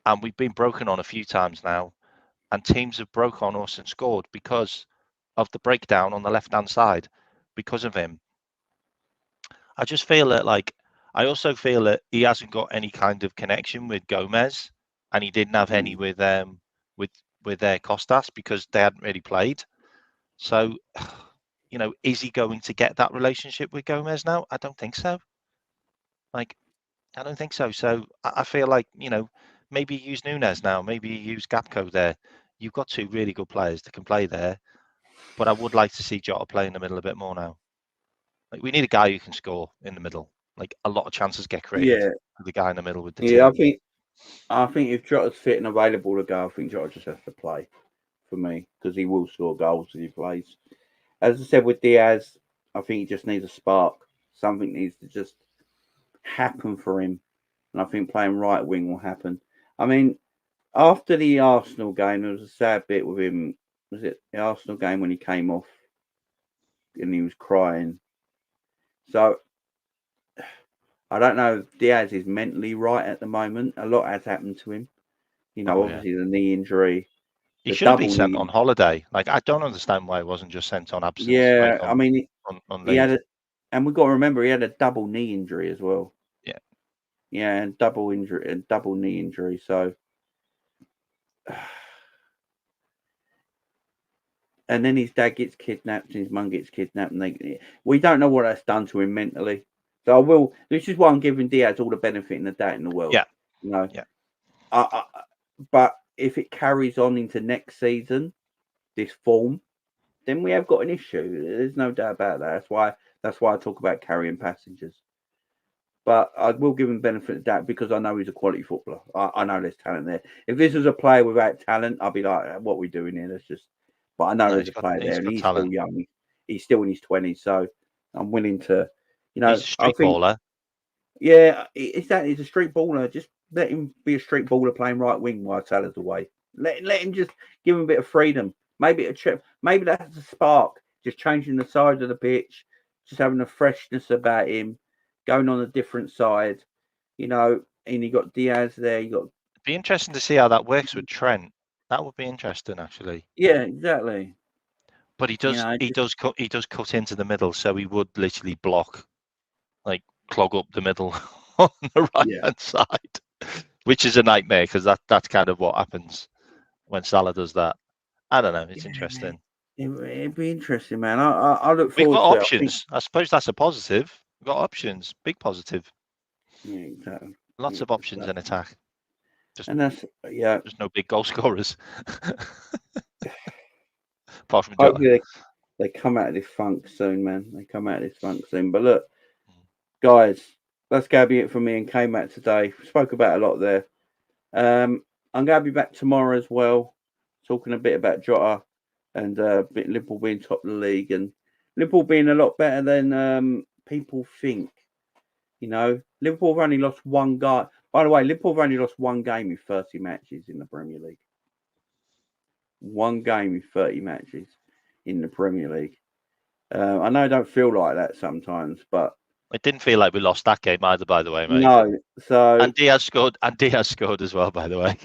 And we've been broken on a few times now, and teams have broke on us and scored because of the breakdown on the left-hand side because of him. I just feel that, like, I also feel that he hasn't got any kind of connection with Gomez, and he didn't have any with Costas because they hadn't really played. So, is he going to get that relationship with Gomez now? I don't think so. Like, I don't think so. So I feel like, maybe use Nunez now, maybe use Gakpo there. You've got 2 really good players that can play there. But I would like to see Jota play in the middle a bit more now. Like, we need a guy who can score in the middle. Like, a lot of chances get created with the guy in the middle with the team. I think if Jota's fit and available to go, I think Jota just has to play for me because he will score goals if he plays. As I said with Diaz, I think he just needs a spark. Something needs to just happen for him. And I think playing right wing will happen. I mean, after the Arsenal game, there was a sad bit with him. Was it the Arsenal game when he came off and he was crying? So I don't know if Diaz is mentally right at the moment. A lot has happened to him. Obviously the knee injury. He should have been sent on holiday. Like, I don't understand why he wasn't just sent on absence. Yeah, like he had and we've got to remember he had a double knee injury as well. Yeah. Yeah, and double knee injury. So, and then his dad gets kidnapped and his mum gets kidnapped, and we don't know what that's done to him mentally. So this is why I'm giving Diaz all the benefit in the doubt in the world. Yeah. Yeah. But if it carries on into next season, this form, then we have got an issue. There's no doubt about that. That's why I talk about carrying passengers. But I will give him benefit of that because I know he's a quality footballer. I know there's talent there. If this was a player without talent, I'd be like, what are we doing here? But I know there's a player there, and he's still young. He's still in his 20s, so I'm willing to, he's a street baller. Yeah, exactly. He's a street baller. Just let him be a street baller playing right wing while Salah's away. Let him just give him a bit of freedom. Maybe that's a spark. Just changing the side of the pitch, just having a freshness about him, going on a different side, and you got Diaz there. It'd be interesting to see how that works with Trent. That would be interesting, actually. Yeah, exactly. But he does cut into the middle, so he would literally block, like, clog up the middle on the right hand side, which is a nightmare because that's kind of what happens. when Salah does that. I don't know. It's interesting. It'd be interesting, man. I look We've forward got to options. I suppose that's a positive. We've got options. Big positive. Yeah, exactly. Lots of options in attack. And that's There's no big goal scorers. Apart from Jota. Hopefully they come out of this funk soon, man. They come out of this funk soon. But look, guys, that's going to be it from me and K-Matt today. Spoke about a lot there. I'm going to be back tomorrow as well, talking a bit about Jota and Liverpool being top of the league and Liverpool being a lot better than people think. You know, Liverpool have only lost one guy. By the way, Liverpool have only lost one game in 30 matches in the Premier League. One game in 30 matches in the Premier League. I know I don't feel like that sometimes, but it didn't feel like we lost that game either, by the way, mate. No, so and Diaz scored as well, by the way.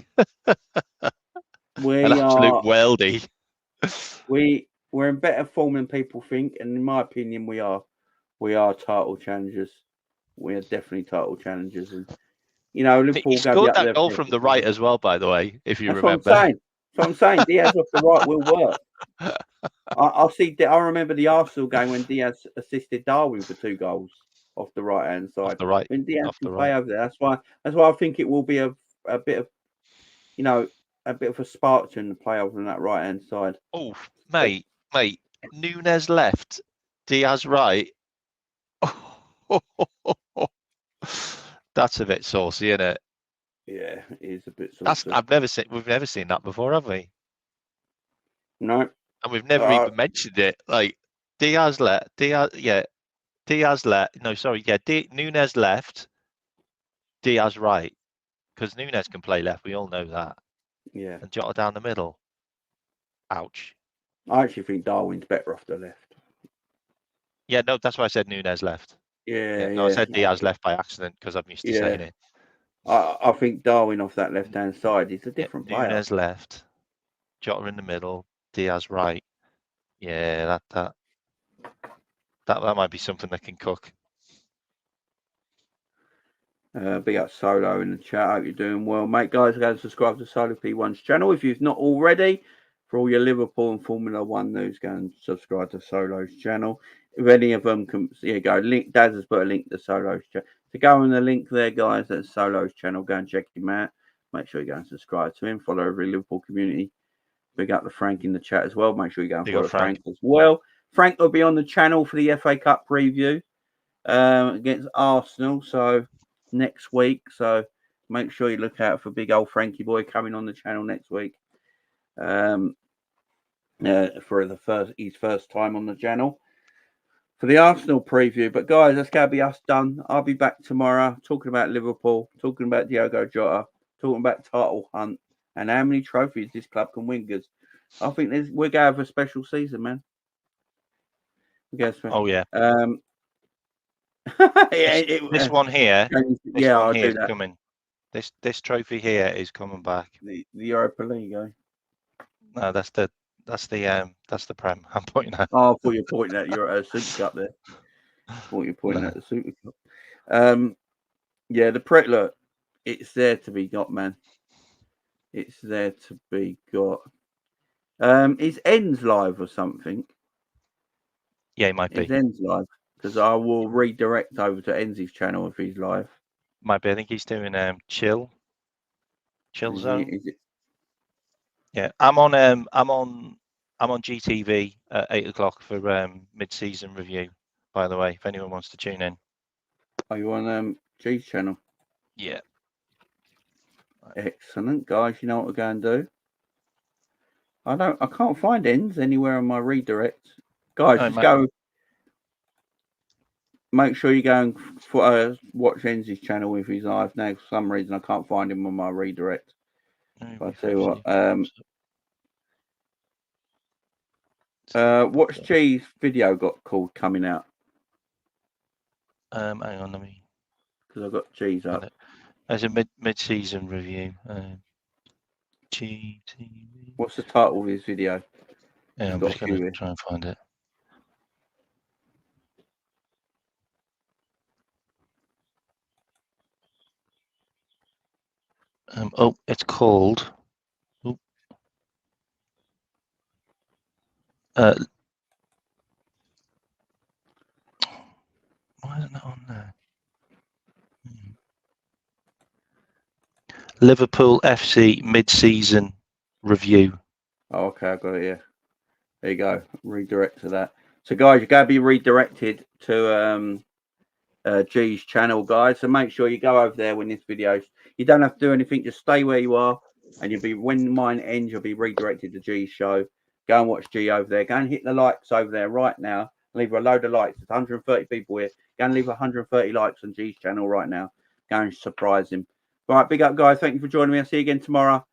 we An absolute are weldy. we're in better form than people think, and in my opinion, we are title challengers. We are definitely title challengers, and you know Liverpool He go be scored up that there goal for from the right as well, by the way, if you That's remember. what I'm saying. That's what I'm saying. Diaz off the right will work. I'll see. I remember the Arsenal game when Diaz assisted Darwin for 2 goals off the right hand side. Off the right. When Diaz Off can the play right. over there, that's why I think it will be a bit of, you know, a bit of a spark to the play over on that right hand side. Oh, mate, Nunez left, Diaz right. That's a bit saucy, isn't it? Yeah, it is a bit saucy. We've never seen that before, have we? No. And we've never even mentioned it. Like Nunez left. Diaz right, because Nunez can play left. We all know that. Yeah. And Jota down the middle. Ouch. I actually think Darwin's better off the left. Yeah, no, that's why I said Nunez left. Yeah. No, I said Diaz left by accident because I'm used to saying it. I think Darwin off that left hand side is a different player. Nunez left, Jota in the middle, Diaz right. Yeah, that might be something that can cook. Big up Solo in the chat. Hope you're doing well, mate. Guys, go and subscribe to Solo P1's channel if you've not already. For all your Liverpool and Formula One news, go and subscribe to Solo's channel. If any of them can, go. Link. Daz has put a link to Solo's channel. So go on the link there, guys. That's Solo's channel. Go and check him out. Make sure you go and subscribe to him. Follow every Liverpool community. Big up to Frank in the chat as well. Make sure you go and follow Frank as well. Frank will be on the channel for the FA Cup preview against Arsenal. So next week. So make sure you look out for big old Frankie boy coming on the channel next week. For his first time on the channel for the Arsenal preview. But guys, that's going to be us done. I'll be back tomorrow talking about Liverpool, talking about Diogo Jota, talking about title hunt and how many trophies this club can win. Because I think we're going to have a special season, man. Oh yeah. This one here. I'll do that. Coming. This trophy here is coming back. The Europa League, eh? No, that's the Prem. I'm pointing at. Oh, I thought you were pointing at your Super Cup there. I thought you were pointing at the Super Cup. The look, it's there to be got, man. It's there to be got. Is Ends live or something? Yeah, it might be. Is Ends live? Because I will redirect over to Ends' channel if he's live. Might be. I think he's doing chill zone. Is it? Yeah, I'm on GTV at 8:00 for mid-season review. By the way, if anyone wants to tune in. Are you on G's channel? Yeah. Excellent, guys. You know what we're going to do? I can't find Ends anywhere on my redirect. Guys, just go. Make sure you go and watch Ends' channel if he's live now. For some reason, I can't find him on my redirect. I'll tell you what. What's G's video got called coming out? Hang on, let me. Because I've got G's up. As a mid-season review. GTV. What's the title of his video? Yeah, I'm just going to try and find it. It's called. Why isn't that on there? Liverpool FC mid-season review. Oh, okay, I got it here. There you go. Redirect to that. So, guys, you're going to be redirected to G's channel, guys. So make sure you go over there when this video. You don't have to do anything. Just stay where you are, and you'll be, when mine ends, you'll be redirected to G's show. Go and watch G over there. Go and hit the likes over there right now. Leave a load of likes. There's 130 people here. Go and leave 130 likes on G's channel right now. Go and surprise him. All right, big up, guys. Thank you for joining me. I'll see you again tomorrow.